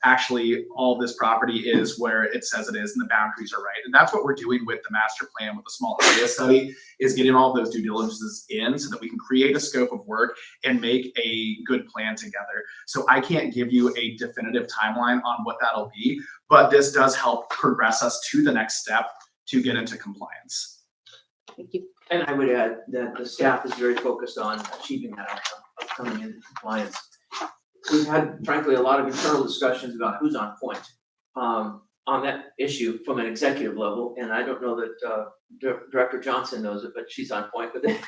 actually all this property is where it says it is and the boundaries are right. And that's what we're doing with the master plan, with the small area study, is getting all those due diligences in so that we can create a scope of work and make a good plan together. So I can't give you a definitive timeline on what that'll be, but this does help progress us to the next step to get into compliance. Thank you. And I would add that the staff is very focused on achieving that outcome of coming into compliance. We've had, frankly, a lot of internal discussions about who's on point on that issue from an executive level. And I don't know that Director Johnson knows it, but she's on point with it.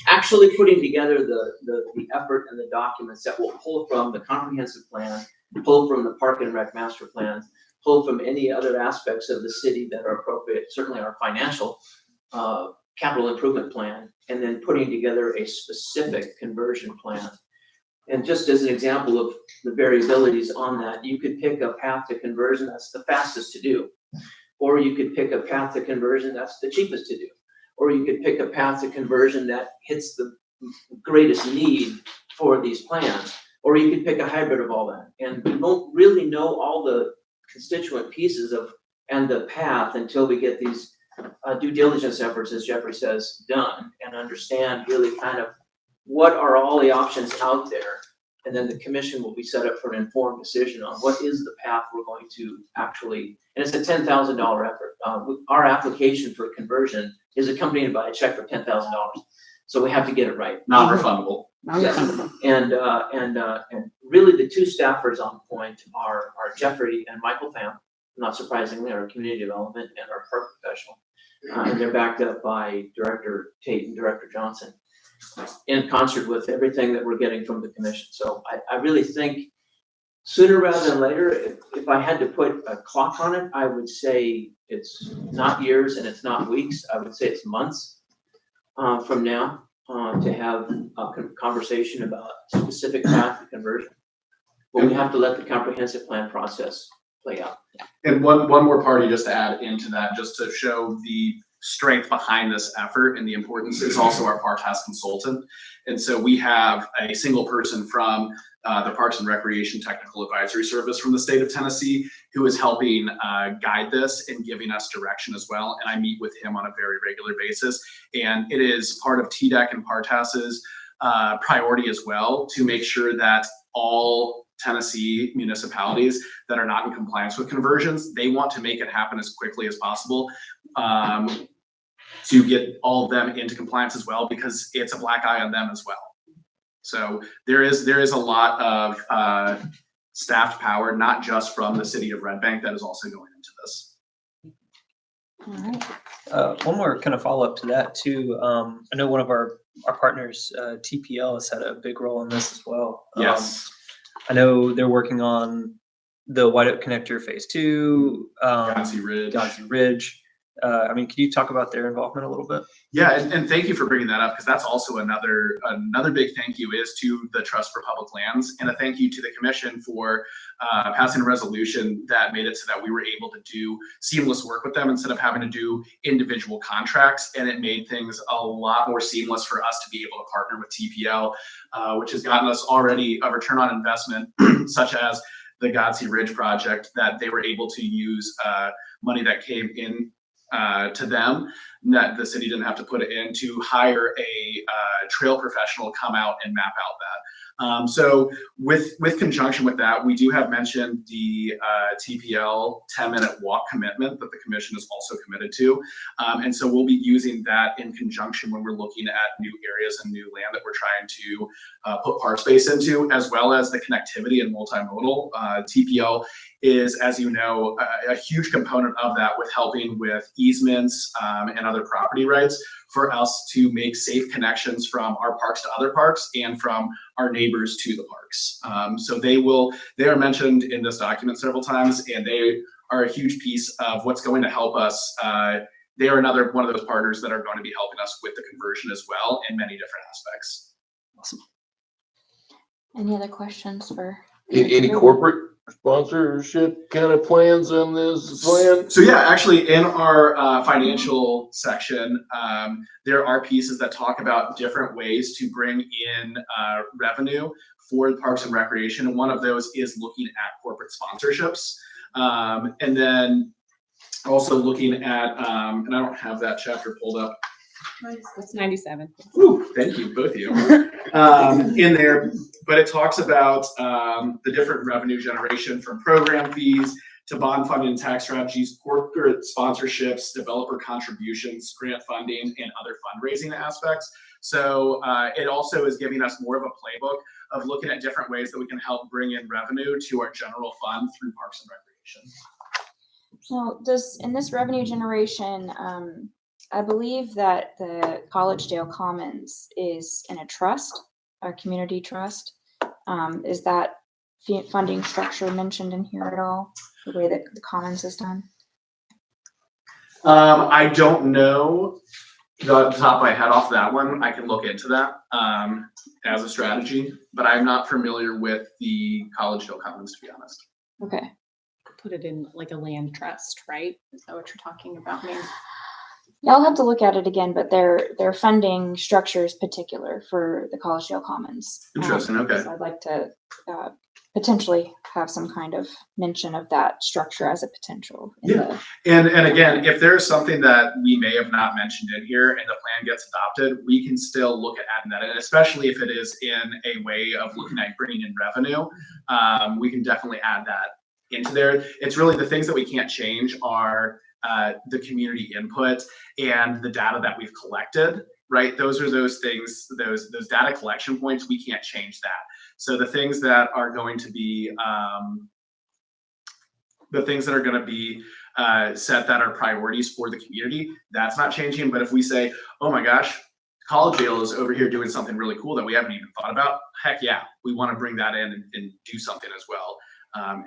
Actually putting together the effort and the documents that will pull from the comprehensive plan, pull from the Park and Rec Master Plan, pull from any other aspects of the city that are appropriate, certainly our financial capital improvement plan, and then putting together a specific conversion plan. And just as an example of the variabilities on that, you could pick a path to conversion that's the fastest to do, or you could pick a path to conversion that's the cheapest to do, or you could pick a path to conversion that hits the greatest need for these plans. Or you could pick a hybrid of all that. And we won't really know all the constituent pieces of, and the path until we get these due diligence efforts, as Jeffrey says, done, and understand really kind of what are all the options out there. And then the commission will be set up for an informed decision on what is the path we're going to actually, and it's a $10,000 effort. Our application for conversion is accompanied by a check for $10,000. So we have to get it right. Non-refundable. And really the two staffers on point are Jeffrey and Michael Pham, not surprisingly, our community development and our park professional. And they're backed up by Director Tate and Director Johnson in concert with everything that we're getting from the commission. So I really think sooner rather than later, if I had to put a clock on it, I would say it's not years and it's not weeks. I would say it's months from now to have a conversation about specific path to conversion. But we have to let the comprehensive plan process play out. And one more party just to add into that, just to show the strength behind this effort and the importance, is also our park task consultant. And so we have a single person from the Parks and Recreation Technical Advisory Service from the state of Tennessee who is helping guide this and giving us direction as well. And I meet with him on a very regular basis. And it is part of TDEC and PARTAS's priority as well to make sure that all Tennessee municipalities that are not in compliance with conversions, they want to make it happen as quickly as possible to get all of them into compliance as well, because it's a black eye on them as well. So there is a lot of staffed power, not just from the city of Red Bank, that is also going into this. All right. One more kind of follow up to that too. I know one of our partners, TPL, has had a big role in this as well. Yes. I know they're working on the White Oak Connector Phase 2, Godsey Ridge. Godsey Ridge. I mean, can you talk about their involvement a little bit? Yeah, and thank you for bringing that up, because that's also another big thank you is to the Trust for Public Lands, and a thank you to the commission for passing a resolution that made it so that we were able to do seamless work with them instead of having to do individual contracts. And it made things a lot more seamless for us to be able to partner with TPL, which has gotten us already a return on investment, such as the Godsey Ridge project, that they were able to use money that came in to them, that the city didn't have to put it in, to hire a trail professional to come out and map out that. So with conjunction with that, we do have mentioned the TPL 10-minute walk commitment that the commission is also committed to. And so we'll be using that in conjunction when we're looking at new areas and new land that we're trying to put park space into, as well as the connectivity and multimodal. TPL is, as you know, a huge component of that, with helping with easements and other property rights for us to make safe connections from our parks to other parks and from our neighbors to the parks. So they are mentioned in this document several times, and they are a huge piece of what's going to help us. They are another one of those partners that are going to be helping us with the conversion as well in many different aspects. Awesome. Any other questions for? Any corporate sponsorship kind of plans on this plan? So yeah, actually in our financial section, there are pieces that talk about different ways to bring in revenue for Parks and Recreation. And one of those is looking at corporate sponsorships. And then also looking at, and I don't have that chapter pulled up. That's 97. Ooh, thank you, both of you. In there, but it talks about the different revenue generation from program fees to bond funding and tax strategies, corporate sponsorships, developer contributions, grant funding, and other fundraising aspects. So it also is giving us more of a playbook of looking at different ways that we can help bring in revenue to our general fund through Parks and Recreation. So in this revenue generation, I believe that the Collegedale Commons is in a trust, a community trust. Is that funding structure mentioned in here at all? The way that the Commons is done? I don't know the top of my head off that one. I can look into that as a strategy, but I'm not familiar with the Collegedale Commons, to be honest. Okay. Put it in like a land trust, right? Is that what you're talking about, Mary? Yeah, I'll have to look at it again, but their funding structure is particular for the Collegedale Commons. Interesting, okay. So I'd like to potentially have some kind of mention of that structure as a potential. in Yeah. the- And again, if there's something that we may have not mentioned in here and the plan gets adopted, we can still look at adding that in, especially if it is in a way of looking at bringing in revenue. We can definitely add that into there. It's really the things that we can't change are the community input and the data that we've collected, right? Those are those things, those data collection points, we can't change that. So the things that are going to be set that are priorities for the community, that's not changing. But if we say, oh my gosh, Collegedale is over here doing something really cool that we haven't even thought about, heck yeah, we want to bring that in and do something as well.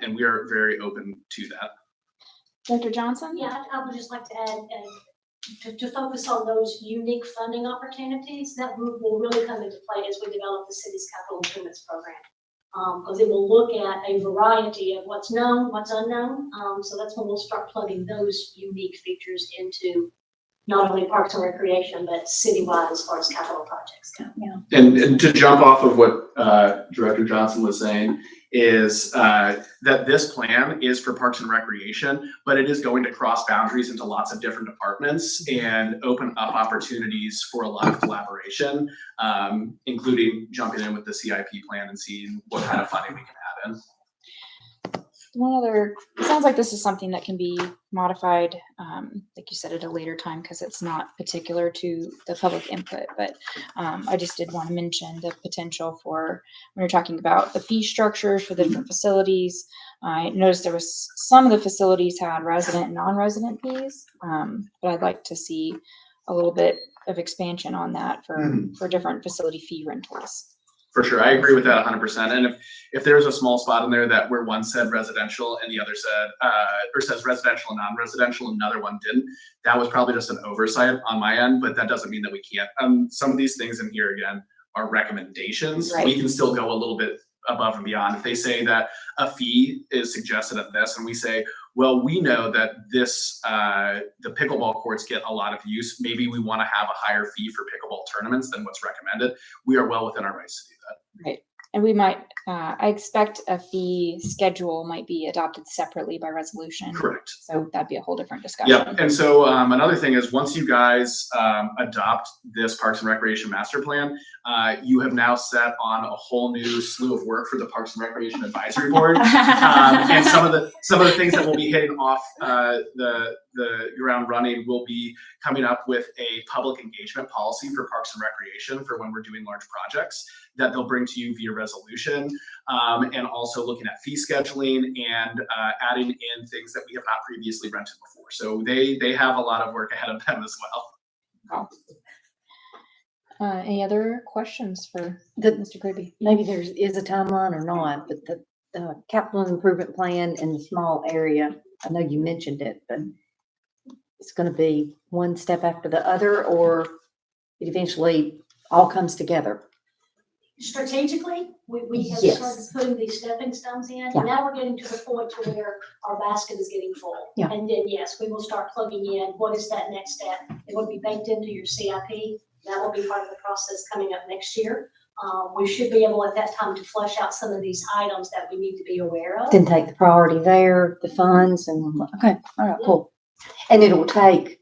And we are very open to that. Dr. Johnson? Yeah, I would just like to add, to focus on those unique funding opportunities that will really come into play as we develop the city's capital improvements program. Because it will look at a variety of what's known, what's unknown. So that's when we'll start plugging those unique features into not only Parks and Recreation, but citywide as far as capital projects go. And to jump off of what Director Johnson was saying is that this plan is for Parks and Recreation, but it is going to cross boundaries into lots of different departments and open up opportunities for a lot of collaboration, including jumping in with the CIP plan and seeing what kind of funding we can add in. One other, it sounds like this is something that can be modified, like you said, at a later time because it's not particular to the public input. But I just did want to mention the potential for when you're talking about the fee structures for the different facilities. I noticed there was some of the facilities had resident and non-resident fees, but I'd like to see a little bit of expansion on that for different facility fee rentals. For sure, I agree with that 100%. And if there's a small spot in there that where one said residential and the other said, or says residential and non-residential, another one didn't, that was probably just an oversight on my end, but that doesn't mean that we can't. Some of these things in here, again, are recommendations. Right. We can still go a little bit above and beyond. If they say that a fee is suggested at this and we say, well, we know that this, the pickleball courts get a lot of use. Maybe we want to have a higher fee for pickleball tournaments than what's recommended. We are well within our rights to do that. Right. And we might, I expect a fee schedule might be adopted separately by resolution. Correct. So that'd be a whole different discussion. Yeah, and so another thing is once you guys adopt this Parks and Recreation Master Plan, you have now set on a whole new slew of work for the Parks and Recreation Advisory Board. And some of the things that will be hitting off the ground running will be coming up with a public engagement policy for Parks and Recreation for when we're doing large projects that they'll bring to you via resolution, and also looking at fee scheduling and adding in things that we have not previously rented before. So they have a lot of work ahead of them as well. Wow. Any other questions for The- Mr. Gribby? Maybe there is a timeline or not, but the capital improvement plan in the small area, I know you mentioned it, but it's going to be one step after the other, or it eventually all comes together. Strategically, we have Yes. started putting these stepping stones in. Yeah. Now we're getting to the point to where our basket is getting full. Yeah. And then, yes, we will start plugging in, what is that next step? It will be baked into your CIP. That will be part of the process coming up next year. We should be able at that time to flesh out some of these items that we need to be aware of. Then take the priority there, the funds, and okay, all right, cool. And it will take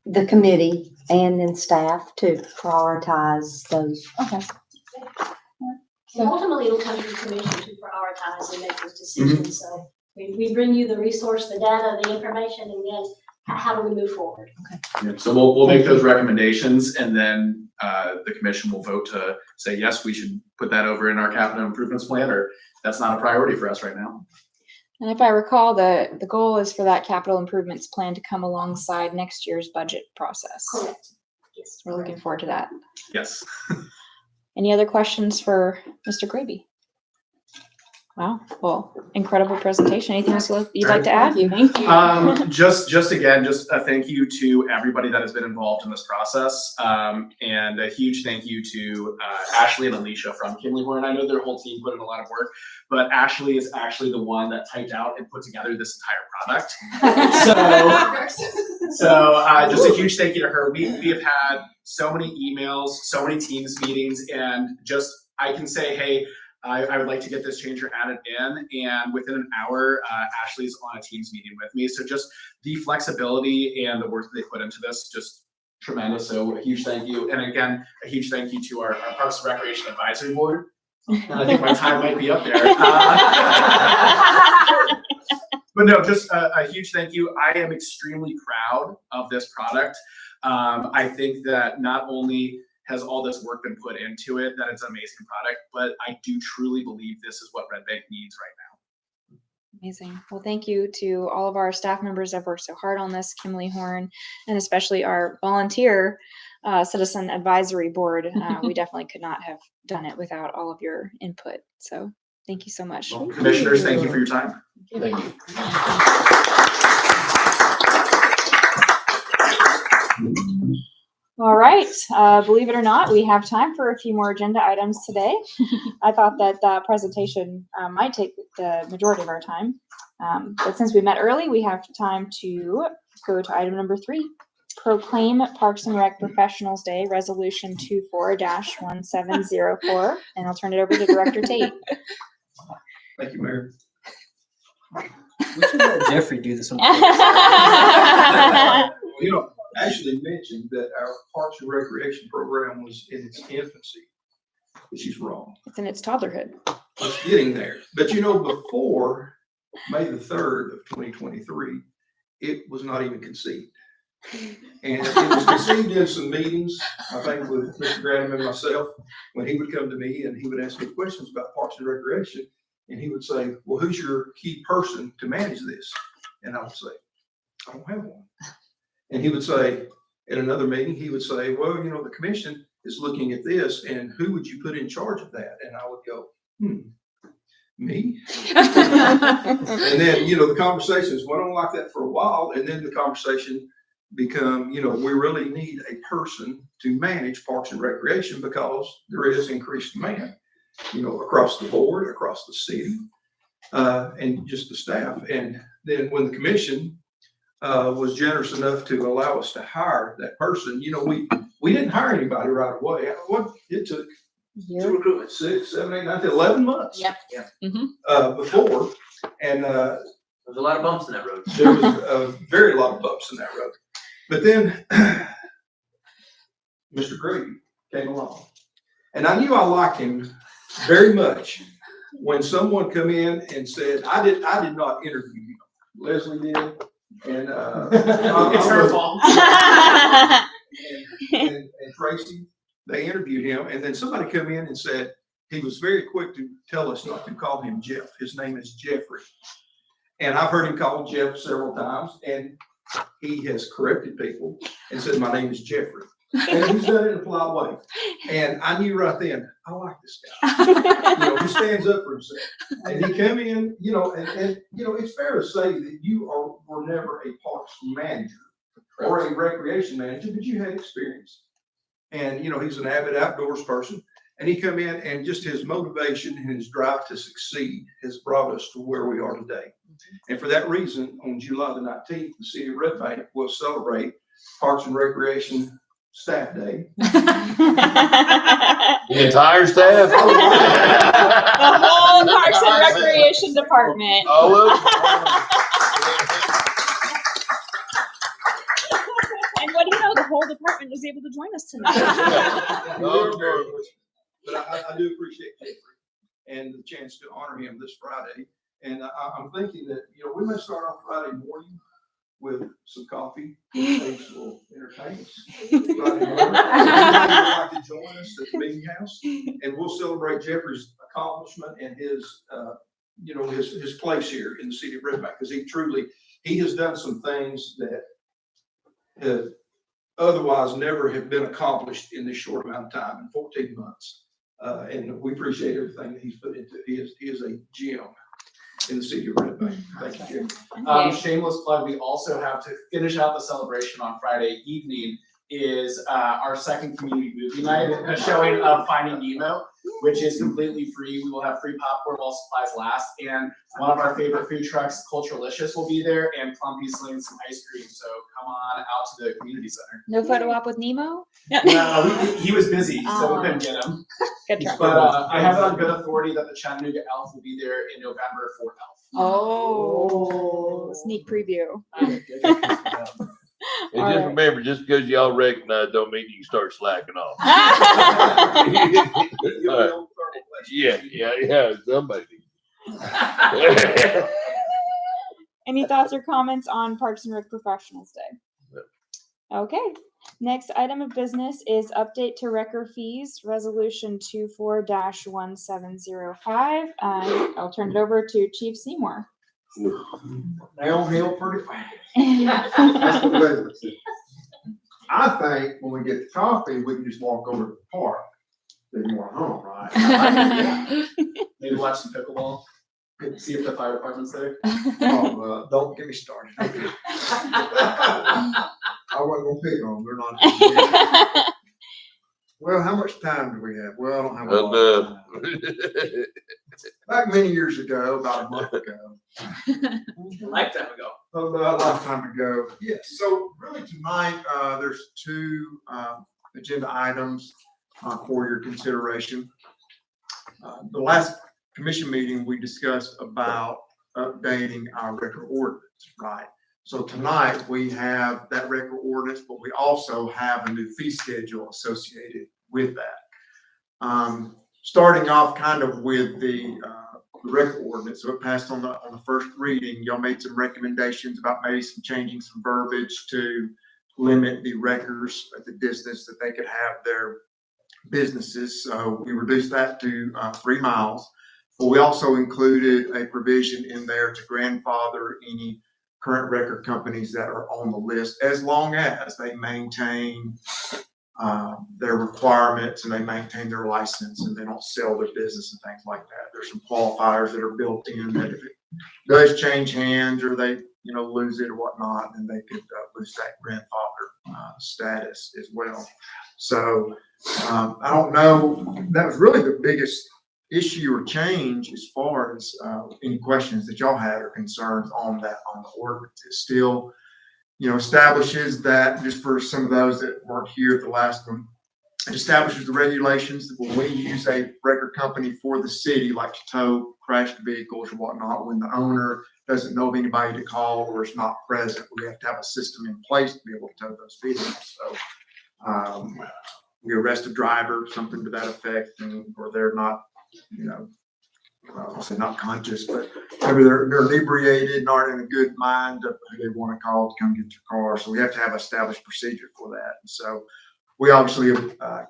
the committee and then staff to prioritize those. Okay. And ultimately, it'll come to the commission to prioritize and make those decisions. So we bring you the resource, the data, the information, and then how do we move forward? Yeah, so we'll make those recommendations, and then the commission will vote to say, yes, we should put that over in our capital improvements plan, or that's not a priority for us right now. And if I recall, the goal is for that capital improvements plan to come alongside next year's budget process. Correct. Yes. We're looking forward to that. Yes. Any other questions for Mr. Gribby? Wow. Well, incredible presentation. Anything else you'd like to add? Thank you. Just again, just a thank you to everybody that has been involved in this process. And a huge thank you to Ashley and Alicia from Kimley Horn. I know their whole team put in a lot of work, but Ashley is actually the one that typed out and put together this entire product. So just a huge thank you to her. We have had so many emails, so many Teams meetings, and just I can say, hey, I would like to get this changer added in, and within an hour, Ashley's on a Teams meeting with me. So just the flexibility and the work that they put into this, just tremendous. So a huge thank you. And again, a huge thank you to our Parks and Recreation Advisory Board. And I think my time might be up there. But no, just a huge thank you. I am extremely proud of this product. I think that not only has all this work been put into it, that it's an amazing product, but I do truly believe this is what Red Bank needs right now. Amazing. Well, thank you to all of our staff members that have worked so hard on this, Kimley Horn, and especially our volunteer citizen advisory board. We definitely could not have done it without all of your input. So thank you so much. Well, commissioners, thank you for your time. Thank you. All right. Believe it or not, we have time for a few more agenda items today. I thought that presentation might take the majority of our time. But since we met early, we have time to go to item number 3. Proclaim Parks and Rec Professionals Day, Resolution 24-1704. And I'll turn it over to Director Tate. Thank you, Mayor. We should let Jeffrey do this one. You know, Ashley mentioned that our Parks and Recreation program was in its infancy, but she's wrong. It's in its toddlerhood. It's getting there. But you know, before May the 3rd of 2023, it was not even conceived. And it was conceived in some meetings, I think with Mr. Graham and myself, when he would come to me and he would ask me questions about Parks and Recreation. And he would say, well, who's your key person to manage this? And I would say, I don't have one. And he would say, at another meeting, he would say, well, you know, the commission is looking at this, and who would you put in charge of that? And I would go, me? And then, you know, the conversations went on like that for a while, and then the conversation become, you know, we really need a person to manage Parks and Recreation because there is increased demand, you know, across the board, across the city, and just the staff. And then when the commission was generous enough to allow us to hire that person, you know, we didn't hire anybody right away. It took Year. recruitment 6, 7, 8, 9, 10, 11 months. Yep. Before, and There's a lot of bumps in that road. there was a very lot of bumps in that road. But then Mr. Grady came along, and I knew I liked him very much when someone come in and said, I did not interview him. Leslie did. And It's her fault. and Tracy, they interviewed him, and then somebody come in and said he was very quick to tell us not to call him Jeff. His name is Jeffrey. And I've heard him called Jeff several times, and he has corrected people and said, my name is Jeffrey. And he's done it in a polite way. And I knew right then, I like this guy. You know, he stands up for himself. And he came in, you know, and you know, it's fair to say that you were never a parks manager or a recreation manager, but you had experience. And, you know, he's an avid outdoors person. And he come in, and just his motivation and his drive to succeed has brought us to where we are today. And for that reason, on July the 19th, the city of Red Bank will celebrate Parks and Recreation Staff Day. The entire staff? The whole Parks and Recreation Department. All of them? And what do you know? The whole department was able to join us tonight. But I do appreciate Jeffrey and the chance to honor him this Friday. And I'm thinking that, you know, we may start off Friday morning with some coffee. Things will entertain us. Friday morning. If you'd like to join us at the meeting house, and we'll celebrate Jeffrey's accomplishment and his, you know, his place here in the city of Red Bank, because he has done some things that otherwise never have been accomplished in this short amount of time, in 14 months. And we appreciate everything that he's put into it. He is a gem in the city of Red Bank. Thank you, Jim. Shameless plug, we also have to finish out the celebration on Friday evening is our second community movie night, a showing of Finding Nemo, which is completely free. We will have free popcorn while supplies last. And one of our favorite food trucks, Culturalicious, will be there, and Clumpy's selling some ice cream. So come on out to the community center. No photo op with Nemo? No, he was busy, so we couldn't get him. Good try. But I have it on good authority that the Chattanooga Elf will be there in November for Elf. Oh, sneak preview. And All just right. remember, just because y'all recognize don't mean you can start slacking off. Yeah, somebody. Any thoughts or comments on Parks and Rec Professionals Day? Okay, next item of business is update to record fees, resolution 24-1705. I'll turn it over to Chief Seymour. Downhill pretty fast. That's what Leslie said. I think when we get the coffee, we can just walk over to the park. Then we're home, right? Maybe watch some pickleball. See if the fire department's there. Oh, don't get me started. I wasn't gonna pick on them. They're not. Well, how much time do we have? Well, I don't have a lot of time. Back many years ago, about a month ago. Lifetime ago. About a lifetime ago. Yes. So really tonight, there's two agenda items for your consideration. The last commission meeting, we discussed about updating our record ordinance, right? So tonight we have that record ordinance, but we also have a new fee schedule associated with that. Starting off kind of with the record ordinance, so it passed on the first reading. Y'all made some recommendations about maybe some changing some verbiage to limit the records at the distance that they could have their businesses. So we reduced that to 3 miles. But we also included a provision in there to grandfather any current record companies that are on the list, as long as they maintain their requirements and they maintain their license and they don't sell their business and things like that. There's some qualifiers that are built in that if it does change hands or they, lose it or whatnot, then they could lose that grandfather status as well. So I don't know. That was really the biggest issue or change as far as any questions that y'all had or concerns on that, on the ordinance. It still, establishes that, just for some of those that weren't here at the last one, it establishes the regulations that when we use a record company for the city, like to tow crashed vehicles or whatnot, when the owner doesn't know of anybody to call or is not present, we have to have a system in place to be able to tow those vehicles. So we arrest a driver, something to that effect, or they're not, I'll say not conscious, but maybe they're inebriated and aren't in a good mind of who they want to call to come get your car. So we have to have established procedure for that. And so we obviously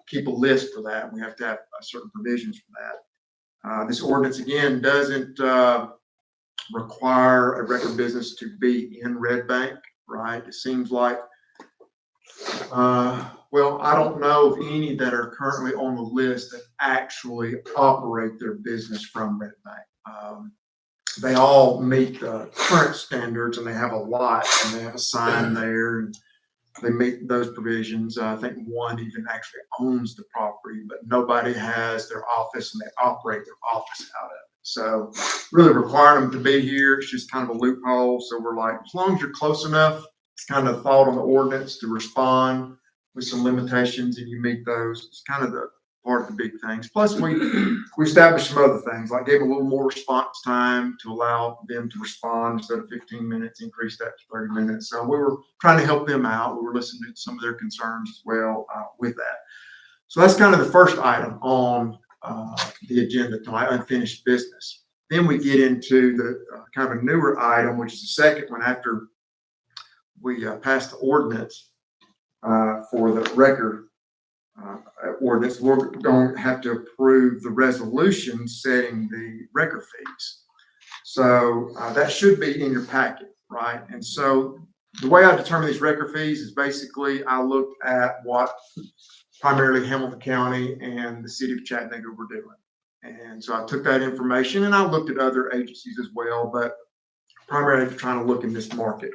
keep a list for that. We have to have certain provisions for that. This ordinance again doesn't require a record business to be in Red Bank, right? It seems like well, I don't know of any that are currently on the list that actually operate their business from Red Bank. They all meet the current standards and they have a lot and they have a sign there and they meet those provisions. I think one even actually owns the property, but nobody has their office and they operate their office out of it. So really requiring them to be here, it's just kind of a loophole. So we're like, as long as you're close enough, it's kind of thought on the ordinance to respond with some limitations and you meet those. It's kind of the part of the big things. Plus we established some other things, like gave a little more response time to allow them to respond instead of 15 minutes, increase that to 30 minutes. So we were trying to help them out. We were listening to some of their concerns as well with that. So that's kind of the first item on the agenda tonight, unfinished business. Then we get into the kind of a newer item, which is the second one after we passed the ordinance for the record ordinance. We're going to have to approve the resolution setting the record fees. So that should be in your packet, right? And so the way I determine these record fees is basically I looked at what primarily Hamilton County and the city of Chattanooga were doing. And so I took that information and I looked at other agencies as well, but primarily trying to look in this market.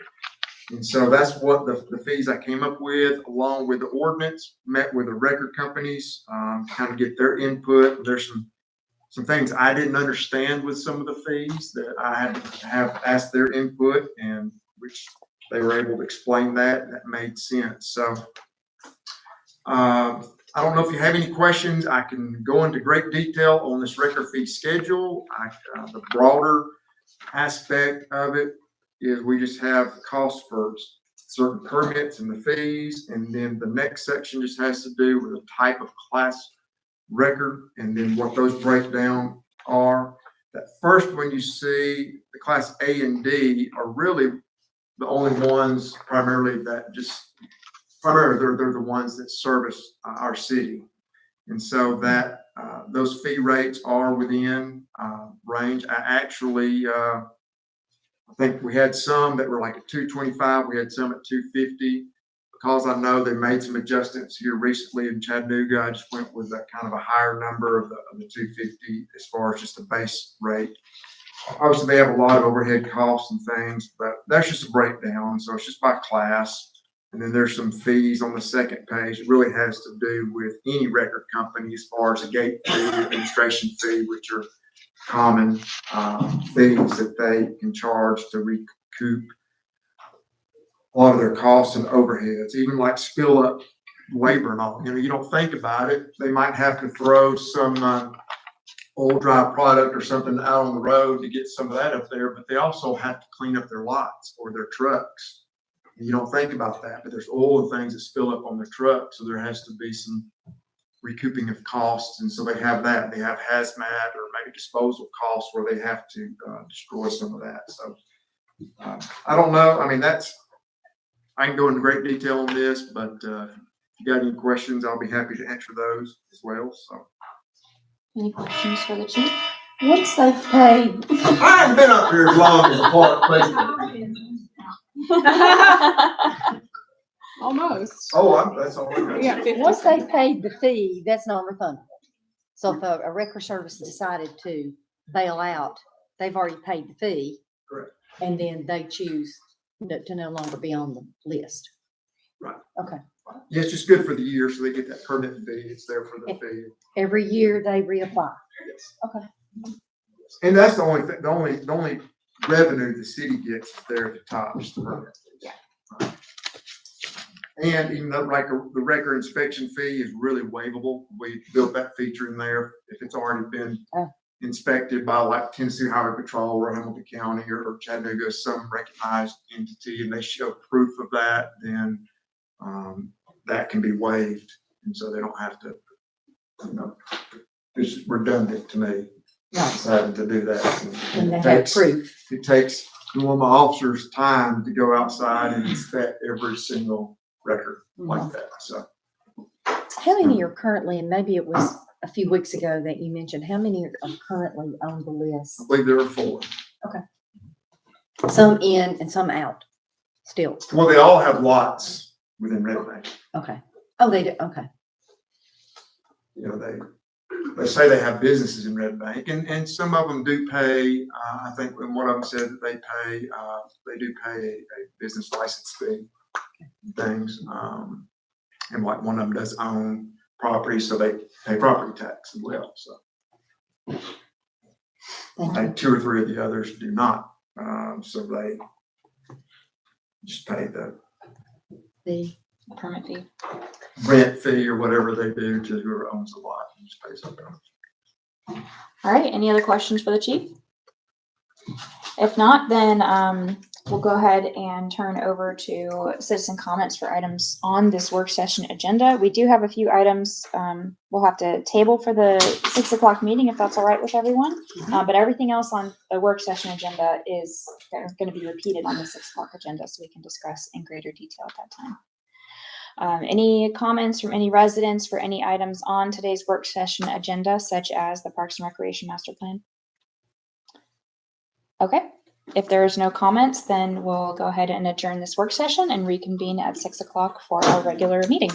And so that's what the fees I came up with, along with the ordinance, met with the record companies, kind of get their input. There's some things I didn't understand with some of the fees that I had to have asked their input, and which they were able to explain that. That made sense. So I don't know if you have any questions. I can go into great detail on this record fee schedule. The broader aspect of it is we just have costs for certain permits and the fees, and then the next section just has to do with the type of class record and then what those breakdown are. That first one you see, the class A and D, are really the only ones primarily they're the ones that service our city. And so that those fee rates are within range. I think we had some that were like at $225. We had some at $250. Because I know they made some adjustments here recently in Chattanooga, I just went with that kind of a higher number of the $250 as far as just the base rate. Obviously, they have a lot of overhead costs and things, but that's just a breakdown. So it's just by class. And then there's some fees on the second page. It really has to do with any record company as far as a gate fee, administration fee, which are common fees that they can charge to recoup a lot of their costs and overheads, even like spill up labor and all. You don't think about it. They might have to throw some oil dry product or something out on the road to get some of that up there, but they also have to clean up their lots or their trucks. You don't think about that, but there's oil and things that spill up on their truck, so there has to be some recouping of costs, and so they have that. They have hazmat or maybe disposal costs where they have to destroy some of that. So I don't know. I mean, I can go into great detail on this, but if you got any questions, I'll be happy to answer those as well. So Any questions for the chief? Once they've paid, I haven't been up here as long as Park President. Almost. That's all. I got. Yeah, 50. once they've paid the fee, that's non-refundable. So if a record service decided to bail out, they've already paid the fee. Correct. And then they choose to no longer be on the list. Right. Okay. Yeah, it's just good for the year, so they get that permit fee. It's there for the fee. Every year they reapply. Yes. Okay. And that's the only thing, the only revenue the city gets is there at the top, just the permit fees. Yeah. And even though like the record inspection fee is really waivable, we built that feature in there. If it's already been inspected by like Tennessee Highway Patrol or Hamilton County or Chattanooga, some recognized entity, and they show proof of that, then that can be waived. And so they don't have to, it's redundant to me. Deciding to do that. And they have proof. It takes one of my officers time to go outside and inspect every single record like that. So How many are currently, and maybe it was a few weeks ago that you mentioned, how many are currently on the list? I believe there are 4. Some in and some out still. Well, they all have lots within Red Bank. Okay. Oh, they do. Okay. They say they have businesses in Red Bank, and some of them do pay. I think when one of them said that they do pay a business license fee and things. And like one of them does own property, so they pay property tax as well. So I think 2 or 3 of the others do not. So they just pay The Permit fee. rent fee or whatever they do to whoever owns the lot. And just pays up there. All right, any other questions for the chief? If not, then we'll go ahead and turn over to citizen comments for items on this work session agenda. We do have a few items we'll have to table for the 6 o'clock meeting, if that's all right with everyone. But everything else on the work session agenda is going to be repeated on the 6 o'clock agenda, so we can discuss in greater detail at that time. Any comments from any residents for any items on today's work session agenda, such as the Parks and Recreation Master Plan? Okay, if there's no comments, then we'll go ahead and adjourn this work session and reconvene at 6 o'clock for our regular meeting.